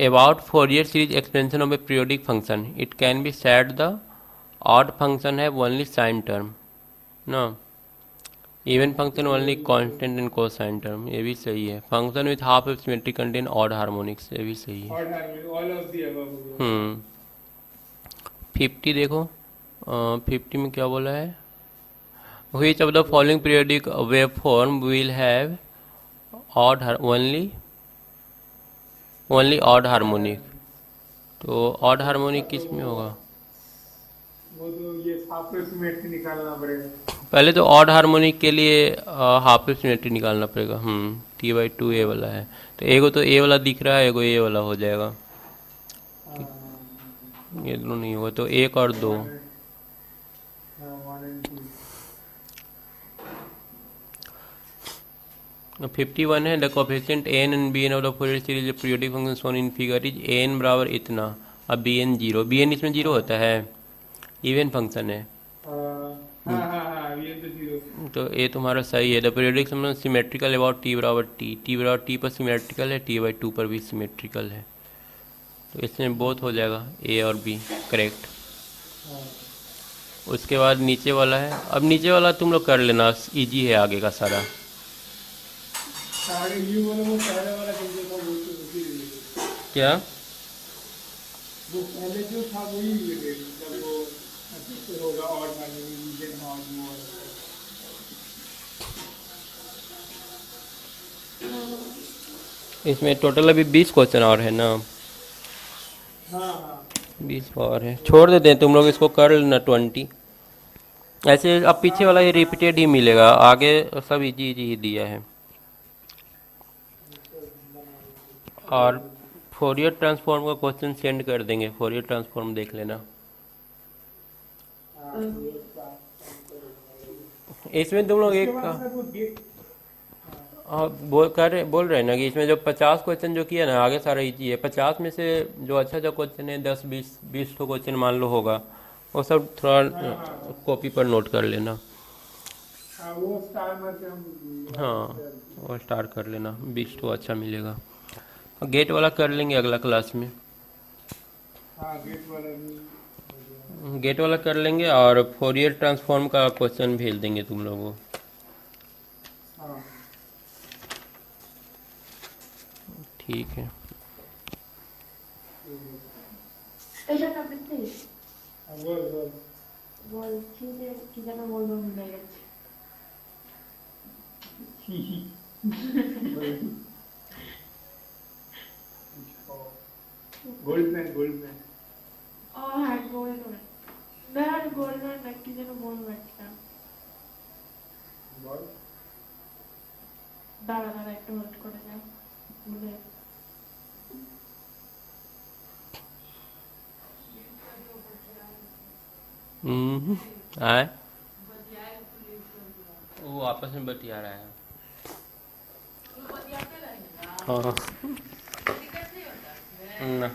About Fourier series expansion of a periodic function it can be said the odd function है ओनली साइन टर्म ना, even function only constant and cosine term, ये भी सही है। Function with half wave symmetry contain odd harmonics, ये भी सही है। Odd harmonic all of the above हो गया। 50 देखो, 50 में क्या बोला है, Which of the following periodic waveform will have only odd harmonic? तो odd harmonic किस में होगा? वो तो ये हाफ सिमेट्री निकालना पड़ेगा। पहले तो ऑड हार्मोनिक के लिए हाफ सिमेट्री निकालना पड़ेगा। T/2 ए वाला है, तो एगो तो ए वाला दिख रहा है, एगो ए वाला हो जाएगा। ये दोनों नहीं होगा तो 1 और 2। 51 है the coefficient n and b n of the Fourier series periodic function shown in figure is n बराबर इतना। अब बी एन 0, बी एन इसमें 0 होता है, इवन फंक्शन है। ये तो 0। तो ये तुम्हारा सही है। The periodic function symmetrical about T बराबर टी, टी बराबर टी पर सिमेट्रिकल है, T/2 पर भी सिमेट्रिकल है। तो इसमें बोथ हो जाएगा ए और बी करेक्ट। उसके बाद नीचे वाला है, अब नीचे वाला तुम लोग कर लेना, इजी है आगे का सारा। सारे ये वाला वो पहले वाला जो था वो तो उसी रिलेटेड। क्या वो पहले जो था वही रिलेटेड, जब वो अच्छे होगा और माने रीजन और वो इसमें टोटल अभी 20 क्वेश्चन और है ना? हाँ 20 और है, छोड़ देते हैं, तुम लोग इसको कर लेना 20। ऐसे अब पीछे वाला ये रिपीटेड ही मिलेगा, आगे सब इजी इजी ही दिया है। और फोरियर ट्रांसफॉर्म का क्वेश्चन सेंड कर देंगे, फोरियर ट्रांसफॉर्म देख लेना। इसमें तुम लोग एक बोल रहे हैं ना कि इसमें जो 50 क्वेश्चन जो किया ना, आगे सारा इजी है। 50 में से जो अच्छा क्वेश्चन है 10-20 तो क्वेश्चन मान लो होगा, वो सब थोड़ा कॉपी पर नोट कर लेना। वो स्टार में से हम हाँ वो स्टार कर लेना, 20 तो अच्छा मिलेगा। गेट वाला कर लेंगे अगला क्लास में। गेट वाला कर लेंगे और फोरियर ट्रांसफॉर्म का क्वेश्चन भेज देंगे तुम लोगों को। ठीक है। এটা টপিক নেই বলছি যে কি যেন বলবো ভুলে গেছি। गोल्डमैन ও হ্যাঁ গোল্ডম্যান, না গোল্ডম্যান না কি যেন বলবো একটা। দাঁড়া একটু হোল্ড করে যাও ভুলে। आए वो आपस में बतिया रहा है। हाँ ना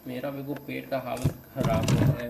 मेरा भी को पेट का हालत खराब है।